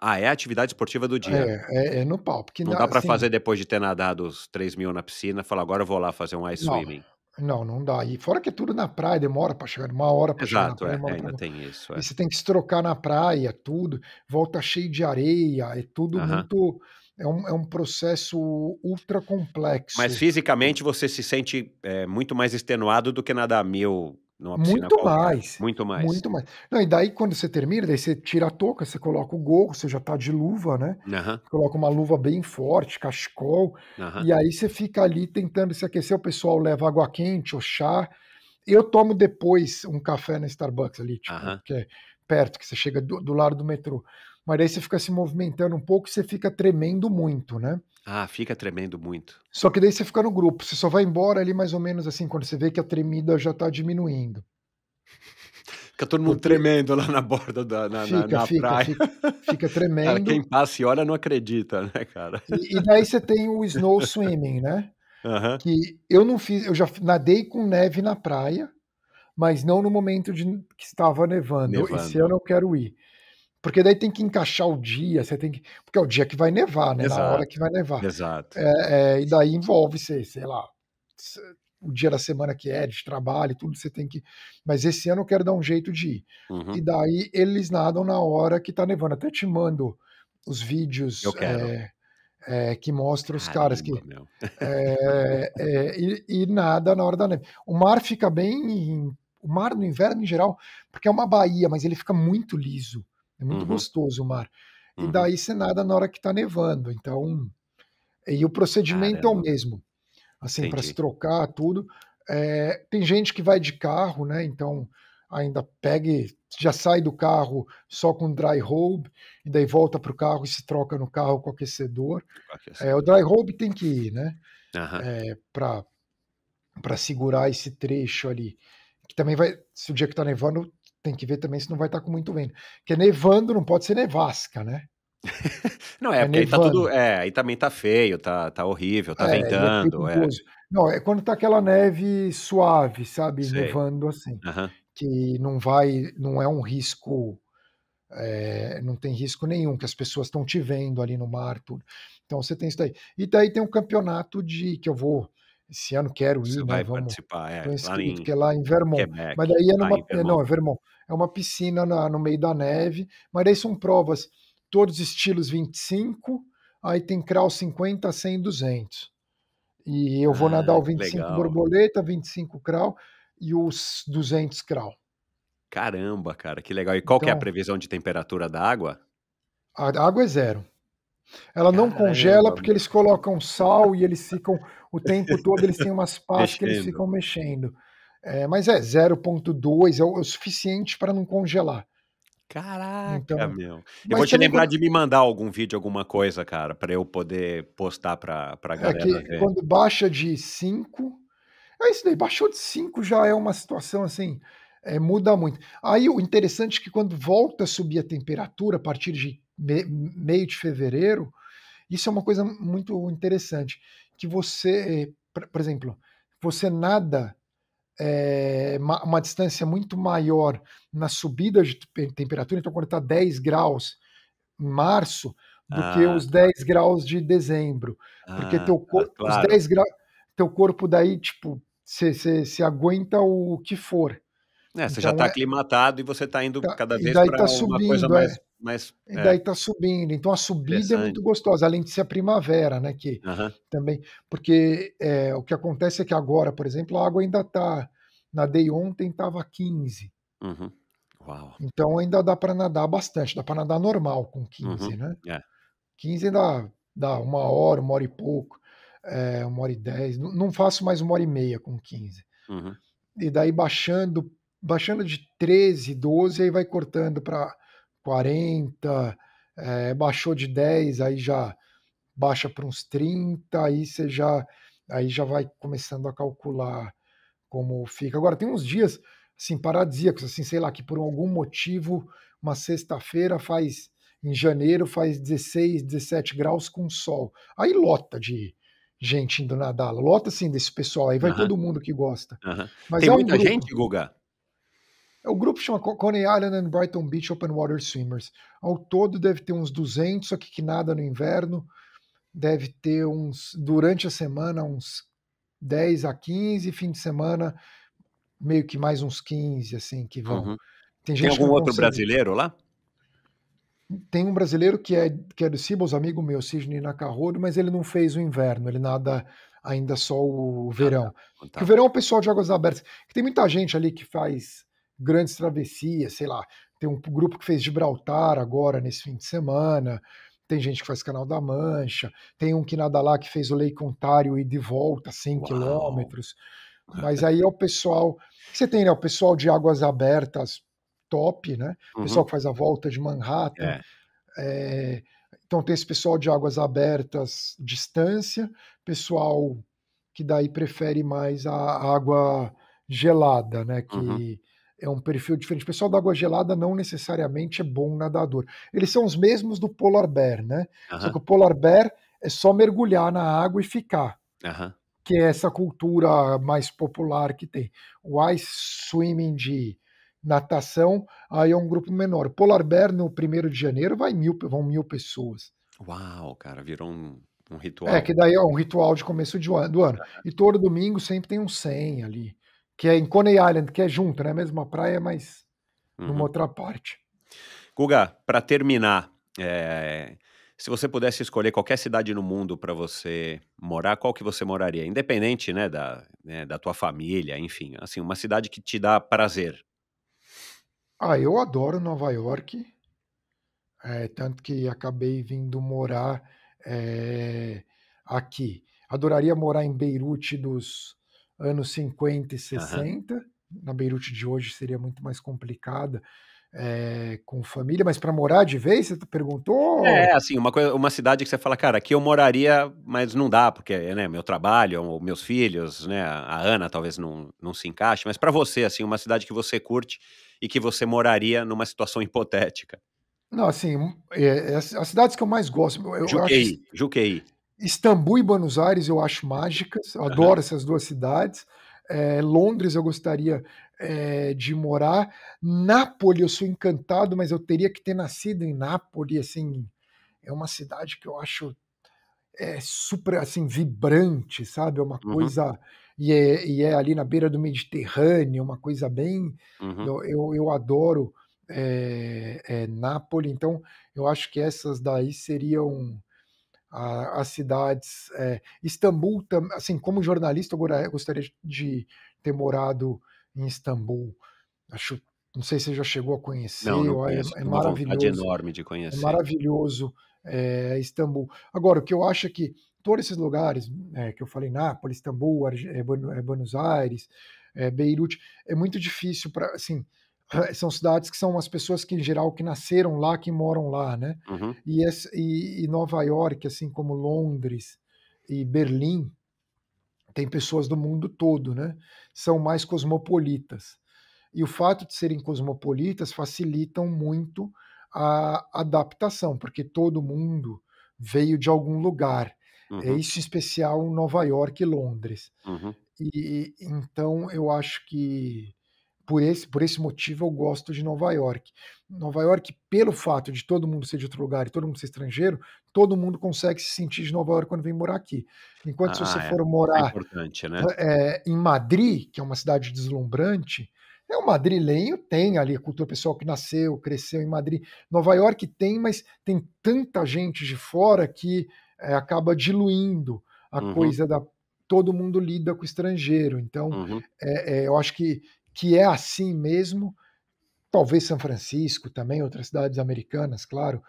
É a atividade esportiva do dia. É no pau. Porque não dá para fazer depois de ter nadado os 3.000 na piscina, falar, agora eu vou lá fazer um ice swimming. Não dá. E fora que é tudo na praia, demora para chegar, 1 hora para chegar na praia. Ainda tem isso. E você tem que se trocar na praia, tudo, volta cheio de areia, é tudo muito... É um processo ultra complexo. Mas fisicamente você se sente muito mais extenuado do que nadar 1.000 numa piscina Muito qualquer. mais, Muito mais. muito mais. Não, e daí quando você termina, daí você tira a touca, você coloca o gorro, você já tá de luva, né? Aham, Coloca uma luva bem forte, cachecol, aham, e aí você fica ali tentando se aquecer, o pessoal leva água quente ou chá. Eu tomo depois um café na Starbucks ali, tipo, aham. que é perto, que você chega do lado do metrô. Mas daí você fica se movimentando um pouco e você fica tremendo muito, né? Ah, fica tremendo muito. Só que daí você fica no grupo, você só vai embora ali mais ou menos assim, quando você vê que a tremida já tá diminuindo. Fica todo mundo Porque tremendo lá na borda da fica, na fica, praia. fica, fica Cara, quem tremendo. passa e olha não acredita, né, cara? E daí você tem o snow swimming, né? Aham. Que eu não fiz, eu já nadei com neve na praia, mas não no momento que estava nevando. Esse Nevando. ano eu quero ir. Porque daí tem que encaixar o dia, você tem que. Porque é o dia que vai nevar, né? Na hora Exato, que vai nevar. exato. E daí envolve, sei lá, o dia da semana que é, de trabalho, tudo você tem que. Mas esse ano eu quero dar um jeito de ir. E Uhum. daí eles nadam na hora que tá nevando. Até te mando os Eu vídeos quero. que mostram os caras Caramba, que. meu. E nada na hora da neve. O mar fica bem. O mar no inverno em geral, porque é uma baía, mas ele fica muito liso. É muito Uhum, gostoso o mar. E uhum. daí você nada na hora que tá nevando. Então. E o procedimento é o Caramba, mesmo. Assim, para se entendi. trocar tudo. Tem gente que vai de carro, né? Então ainda pega e já sai do carro só com dry robe, e daí volta para o carro e se troca no carro com aquecedor. Com O aquecedor. dry robe tem que ir, né? Aham. Para segurar esse trecho ali. Que também vai, se o dia que tá nevando, tem que ver também se não vai estar com muito vento. Porque nevando não pode ser nevasca, né? Não, É porque aí tá tudo nevando. aí também tá feio, tá horrível, tá E é ventando, perigoso. Não, é quando tá aquela neve suave, sabe? sei. Nevando assim. Aham. Que não vai, não é um risco, não tem risco nenhum, que as pessoas estão te vendo ali no mar, tudo. Então você tem isso daí. E daí tem um campeonato que eu vou, esse ano quero Você ir, né? vai Vamos, participar, tô lá inscrito, que em é lá em Vermont. Mas Quebec. daí Ah, em não, Vermont. é Vermont. É uma piscina no meio da neve, mas daí são provas, todos estilos 25, aí tem crawl 50, 100, 200. E eu vou nadar Ah, o que 25 legal. borboleta, 25 crawl e os 200 crawl. Caramba, cara, que legal. E qual que é a Então, previsão de temperatura da água? a água é zero. Ela não congela Caramba, porque eles colocam sal e eles ficam o tempo todo, eles têm umas pás que eles mexendo. ficam mexendo. Mas é 0,2, é o suficiente para não congelar. Caraca, Então, meu. Eu vou mas te também lembrar quando de me mandar algum vídeo, alguma coisa, cara, pra eu poder postar pra é galera que ver. quando baixa de 5, é isso daí, baixou de 5 já é uma situação assim, muda muito. Aí o interessante é que quando volta a subir a temperatura a partir de meio de fevereiro, isso é uma coisa muito interessante, que você, por exemplo, você nada uma distância muito maior na subida de temperatura, então quando está 10 graus em março, do que Ah, os tá. 10 graus de dezembro, porque Ah, tá, os claro. 10 graus, teu corpo daí, tipo, você aguenta o que for. É, você já Então, tá aclimatado e você tá indo cada e vez daí pra tá uma coisa subindo, mais e daí tá subindo. Então a subida é interessante. muito gostosa, além de ser a primavera, né? Que Aham. também. Porque o que acontece é que agora, por exemplo, a água ainda tá. Nadei ontem, estava 15. Uhum. Uau. Então ainda dá para nadar bastante, dá para nadar normal com 15, Uhum. né? É. 15 dá 1 hora e pouco, 1 hora e 10. Não faço mais 1 hora e meia com 15. Uhum. E daí baixando de 13, 12, aí vai cortando para 40, baixou de 10, aí já baixa para uns 30, aí já vai começando a calcular como fica. Agora tem uns dias assim paradisíacos, assim, sei lá, que por algum motivo uma sexta-feira faz em janeiro faz 16, 17 graus com sol. Aí lota de gente indo nadar, lota assim desse pessoal, aí vai Aham. todo mundo que gosta. Aham. Mas Tem é um muita grupo. gente, Guga? O grupo chama Coney Island and Brighton Beach Open Water Swimmers. Ao todo deve ter uns 200, só que nada no inverno. Deve ter durante a semana, uns 10 a 15, fim de semana, meio que mais uns 15, assim, que vão. Uhum. Tem Tem gente que algum não outro consegue. brasileiro lá? Tem um brasileiro que é do Cibos, amigo meu, Sidney Nakahodo, mas ele não fez o inverno, ele nada ainda só o Ah, tá. verão. Que o Tá. verão é o pessoal de Águas Abertas, que tem muita gente ali que faz grandes travessias, sei lá, tem um grupo que fez Gibraltar agora nesse fim de semana, tem gente que faz Canal da Mancha, tem um que nada lá que fez o Lake Ontário e de volta 100 Uau! quilômetros, mas aí é o pessoal que você tem, né, o pessoal de Águas Abertas top, né, o pessoal Uhum. que faz a volta de Manhattan, É. então tem esse pessoal de Águas Abertas distância, pessoal que daí prefere mais a água gelada, né, Uhum. que é um perfil diferente. O pessoal da água gelada não necessariamente é bom nadador. Eles são os mesmos do Polar Bear, né, só que Aham. o Polar Bear é só mergulhar na água e ficar, Aham. que é essa cultura mais popular que tem. O ice swimming de natação, aí é um grupo menor. Polar Bear no 1º de janeiro vão 1000 pessoas. Uau, cara, virou um É, ritual. que daí é um ritual de começo do ano. E todo domingo sempre tem um 100 ali, que é em Coney Island, que é junto, né, mesma praia, mas numa Uhum. outra parte. Guga, para terminar, se você pudesse escolher qualquer cidade no mundo para você morar, qual que você moraria? Independente, né, da tua família, enfim, assim, uma cidade que te dá prazer. Ah, eu adoro Nova York, tanto que acabei vindo morar, eh, aqui. Adoraria morar em Beirute dos anos 50 e Aham. 60. Na Beirute de hoje seria muito mais complicada, com família, mas para morar de vez, você perguntou? É, assim, uma cidade que você fala: "Cara, aqui eu moraria, mas não dá, porque, né, meu trabalho, ou meus filhos, né, a Ana talvez não se encaixe", mas para você, assim, uma cidade que você curte e que você moraria numa situação hipotética. Não, assim, as cidades que eu mais gosto, eu acho Juqueí. Istambul e Buenos Aires eu acho mágicas, eu Aham. adoro essas 2 cidades. Londres eu gostaria, de morar. Nápole eu sou encantado, mas eu teria que ter nascido em Nápole, assim, é uma cidade que eu acho, super, assim, vibrante, sabe, é uma Uhum, coisa e é ali na beira do Mediterrâneo, uma coisa bem uhum. eu adoro, Nápole, então eu acho que essas daí seriam as cidades, Istambul assim, como jornalista eu gostaria de ter morado em Istambul, acho não sei se você já chegou a Não, conhecer, não ó, conheço, é tenho uma vontade maravilhoso, enorme de é conhecer. maravilhoso, Istambul. Agora, o que eu acho é que todos esses lugares, que eu falei, Nápoles, Istambul, Buenos Aires, Beirute, é muito difícil para assim, são cidades que são as pessoas que, em geral, que nasceram lá, que moram lá, né. Uhum. E Nova York, assim como Londres e Berlim, tem pessoas do mundo todo, né, são mais cosmopolitas. E o fato de serem cosmopolitas facilitam muito a adaptação, porque todo mundo veio de algum lugar. É Uhum. isso em especial Nova York e Londres. Uhum. E então eu acho que por esse motivo eu gosto de Nova York. Nova York, pelo fato de todo mundo ser de outro lugar e todo mundo ser estrangeiro, todo mundo consegue se sentir de Nova York quando vem morar aqui. Enquanto se você É. for Isso é morar importante, né. em Madrid, que é uma cidade deslumbrante, o madrilenho tem ali a cultura pessoal que nasceu, cresceu em Madrid. Nova York tem, mas tem tanta gente de fora que acaba diluindo a Uhum, coisa da todo mundo lida com o estrangeiro. Então, uhum. eu acho que é assim mesmo. Talvez São Francisco também, outras cidades americanas, claro,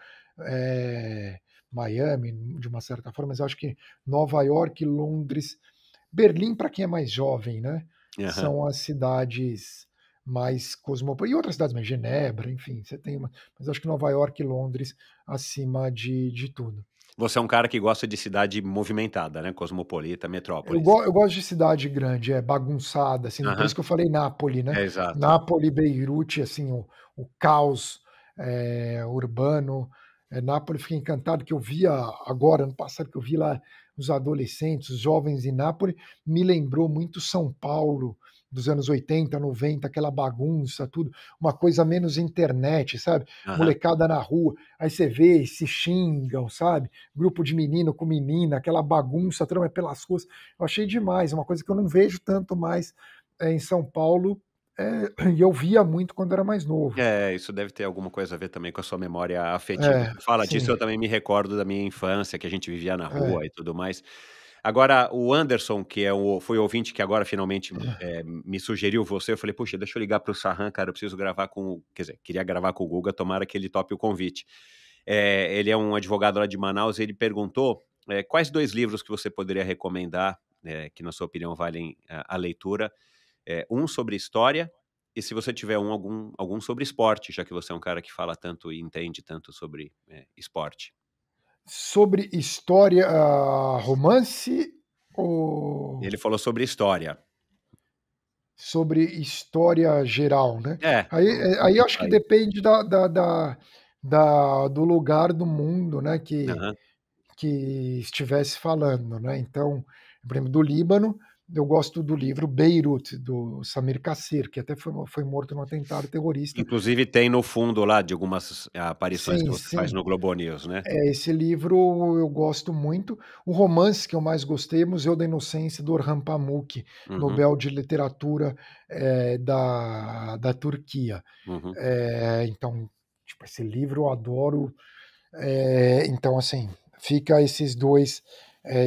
Miami, de uma certa forma, mas eu acho que Nova York, Londres, Berlim, para quem é mais jovem, né, Aham. são as cidades mais cosmopolitas e outras cidades, mais Genebra, enfim, você tem mas acho que Nova York e Londres acima de tudo. Você é um cara que gosta de cidade movimentada, né, cosmopolita, Eu metrópoles. go eu gosto de cidade grande, bagunçada, assim, por Aham. isso que eu falei Nápole, né. É, exato. Nápole, Beirute, assim, o caos, urbano. Nápole, fiquei encantado que eu via agora, ano passado, que eu vi lá os adolescentes, os jovens em Nápole, me lembrou muito São Paulo dos anos 80, 90, aquela bagunça, tudo, uma coisa menos internet, sabe, Aham. molecada na rua, aí você vê, se xingam, sabe, grupo de menino com menina, aquela bagunça, trama pelas ruas. Eu achei demais, uma coisa que eu não vejo tanto mais, em São Paulo, e eu via muito quando era mais novo. É, isso deve ter alguma coisa a ver também com a sua memória afetiva. É, Você fala disso, sim, eu também me recordo da minha infância, que a gente vivia na rua é. e tudo mais. Agora, o Anderson, que foi o ouvinte que agora finalmente me sugeriu você, eu falei, puxa, deixa eu ligar para o Sarran, cara, eu preciso gravar quer dizer, queria gravar com o Guga, tomara que ele tope o convite. Ele é um advogado lá de Manaus, ele perguntou quais 2 livros que você poderia recomendar, que na sua opinião valem a leitura, um sobre história, e se você tiver algum sobre esporte, já que você é um cara que fala tanto e entende tanto sobre esporte. Sobre história, romance ou... Ele falou sobre história. Sobre história geral, né? É. Aí acho que depende do lugar do mundo, né, que estivesse falando, né? Então, por exemplo, do Líbano, eu gosto do livro Beirut, do Samir Kassir, que até foi morto num atentado terrorista. Inclusive tem no fundo lá de algumas aparições que você faz no Globo News, né? Esse livro eu gosto muito. O romance que eu mais gostei é Museu da Inocência, do Orhan Pamuk, Nobel de Literatura da Turquia. Então, tipo, esse livro eu adoro. Então, assim, fica esses 2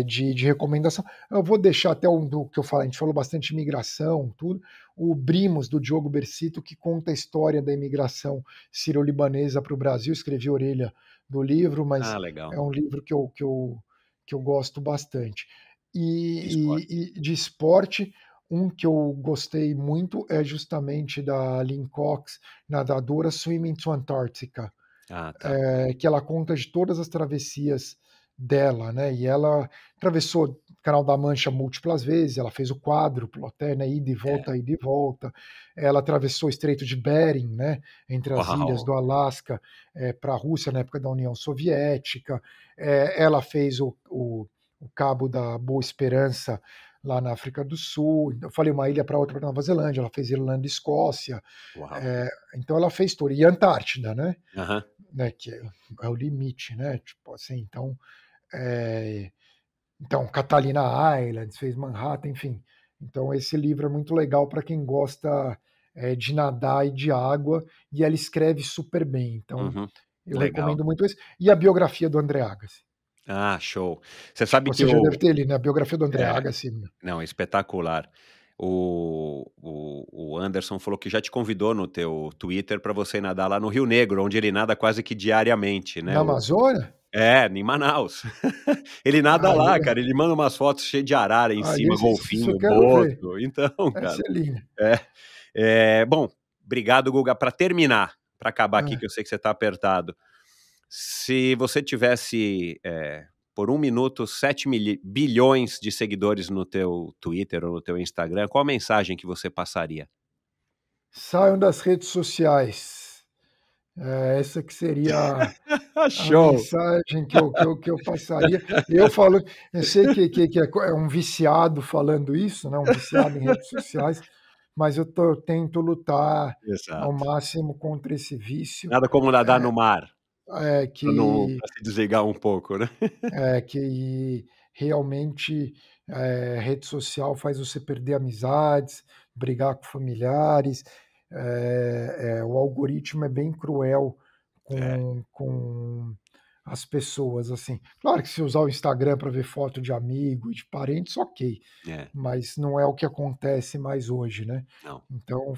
de recomendação. Eu vou deixar até do que eu falei, a gente falou bastante de imigração, tudo. O Brimos, do Diogo Bersito, que conta a história da imigração sírio-libanesa para o Brasil. Escrevi a orelha do livro, mas legal. é um livro que eu gosto bastante. E de esporte, um que eu gostei muito é justamente da Lynn Cox, nadadora, Swimming to Antarctica. Que ela conta de todas as travessias dela, né? E ela atravessou o Canal da Mancha múltiplas vezes, ela fez o quádruplo até, né? Ida e volta, ida e volta. Ela atravessou o Estreito de Bering, né? Entre as ilhas do Alasca para a Rússia na época da União Soviética. Ela fez o Cabo da Boa Esperança lá na África do Sul. Eu falei uma ilha para outra para Nova Zelândia, ela fez Irlanda e Escócia. Então ela fez tudo. E Antártida, né? Né, que é o limite, né? Tipo assim, então Catalina Island, fez Manhattan, enfim. Então esse livro é muito legal para quem gosta de nadar e de água, e ela escreve super bem. Então eu recomendo muito esse. E a biografia do André Agassi. Show. Você sabe Você já deve ter lido, né? A biografia do André Agassi. Não, espetacular. O Anderson falou que já te convidou no teu Twitter para você nadar lá no Rio Negro, onde ele nada quase que diariamente, né? Na Amazônia? Em Manaus. Ele nada lá, cara. Ele manda umas fotos cheias de arara em cima, golfinho, boto. Então, cara. Essa é linda. Bom, obrigado, Guga. Para terminar, para acabar aqui, que eu sei que você está apertado. Se você tivesse, por 1 minuto, 7 bilhões de seguidores no teu Twitter ou no teu Instagram, qual a mensagem que você passaria? Saiam das redes sociais. Essa que seria a mensagem que eu passaria. Eu sei que é um viciado falando isso, né? Um viciado em redes sociais, mas eu tento lutar ao máximo contra esse vício. Nada como nadar no mar. Para se desligar um pouco, né? Que realmente rede social faz você perder amizades, brigar com familiares. O algoritmo é bem cruel com as pessoas, assim. Claro que se usar o Instagram para ver foto de amigo e de parentes, ok. Mas não é o que acontece mais hoje, né? Não. Então,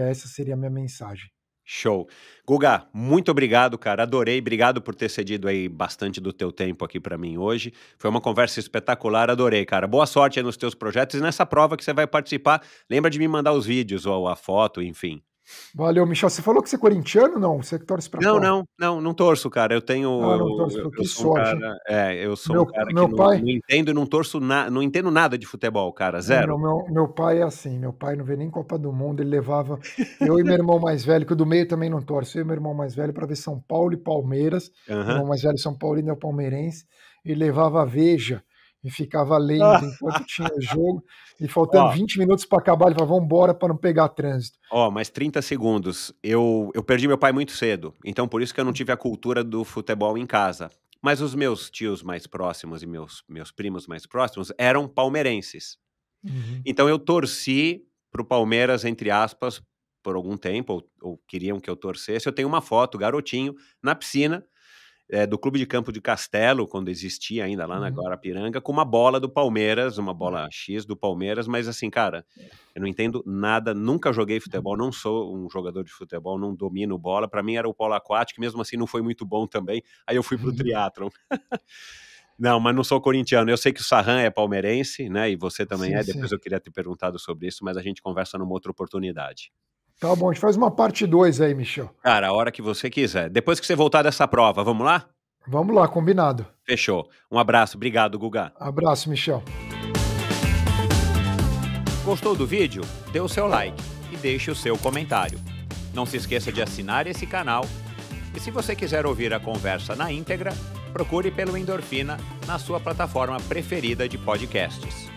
essa seria a minha mensagem. Show. Guga, muito obrigado, cara. Adorei. Obrigado por ter cedido aí bastante do teu tempo aqui para mim hoje. Foi uma conversa espetacular. Adorei, cara. Boa sorte aí nos teus projetos e nessa prova que você vai participar. Lembra de me mandar os vídeos ou a foto, enfim. Valeu, Michel. Você falou que você é corintiano, não? Você torce para qual? Não torço, cara. Eu tenho. Não torço. Que sorte. Eu sou um cara que não entendo e não torço não entendo nada de futebol, cara. Zero. Meu pai é assim. Meu pai não vê nem Copa do Mundo. Ele levava eu e meu irmão mais velho, que o do meio também não torce. Eu e meu irmão mais velho para ver São Paulo e Palmeiras. Meu irmão mais velho São Paulino e eu palmeirense. Ele levava a Veja e ficava lendo enquanto tinha o jogo. E faltando 20 minutos para acabar, ele falava, vamos embora para não pegar trânsito. Mais 30 segundos. Eu perdi meu pai muito cedo, então por isso que eu não tive a cultura do futebol em casa. Mas os meus tios mais próximos e meus primos mais próximos eram palmeirenses. Então eu torci pro Palmeiras, entre aspas, por algum tempo, ou queriam que eu torcesse. Eu tenho uma foto, garotinho, na piscina, do Clube de Campo de Castelo, quando existia ainda lá na Guarapiranga, com uma bola do Palmeiras, uma bola X do Palmeiras, mas assim, cara, eu não entendo nada, nunca joguei futebol, não sou um jogador de futebol, não domino bola, pra mim era o polo aquático, mesmo assim não foi muito bom também, aí eu fui pro triatlon. Não, mas não sou corintiano. Eu sei que o Sarran é palmeirense, né? E você também sim, depois eu queria ter perguntado sobre isso, mas a gente conversa numa outra oportunidade. Tá bom, a gente faz uma parte 2 aí, Michel. Cara, a hora que você quiser. Depois que você voltar dessa prova, vamos lá? Vamos lá, combinado. Fechou. Um abraço, obrigado, Guga. Abraço, Michel. Gostou do vídeo? Dê o seu like e deixe o seu comentário. Não se esqueça de assinar esse canal. E se você quiser ouvir a conversa na íntegra, procure pelo Endorfina na sua plataforma preferida de podcasts.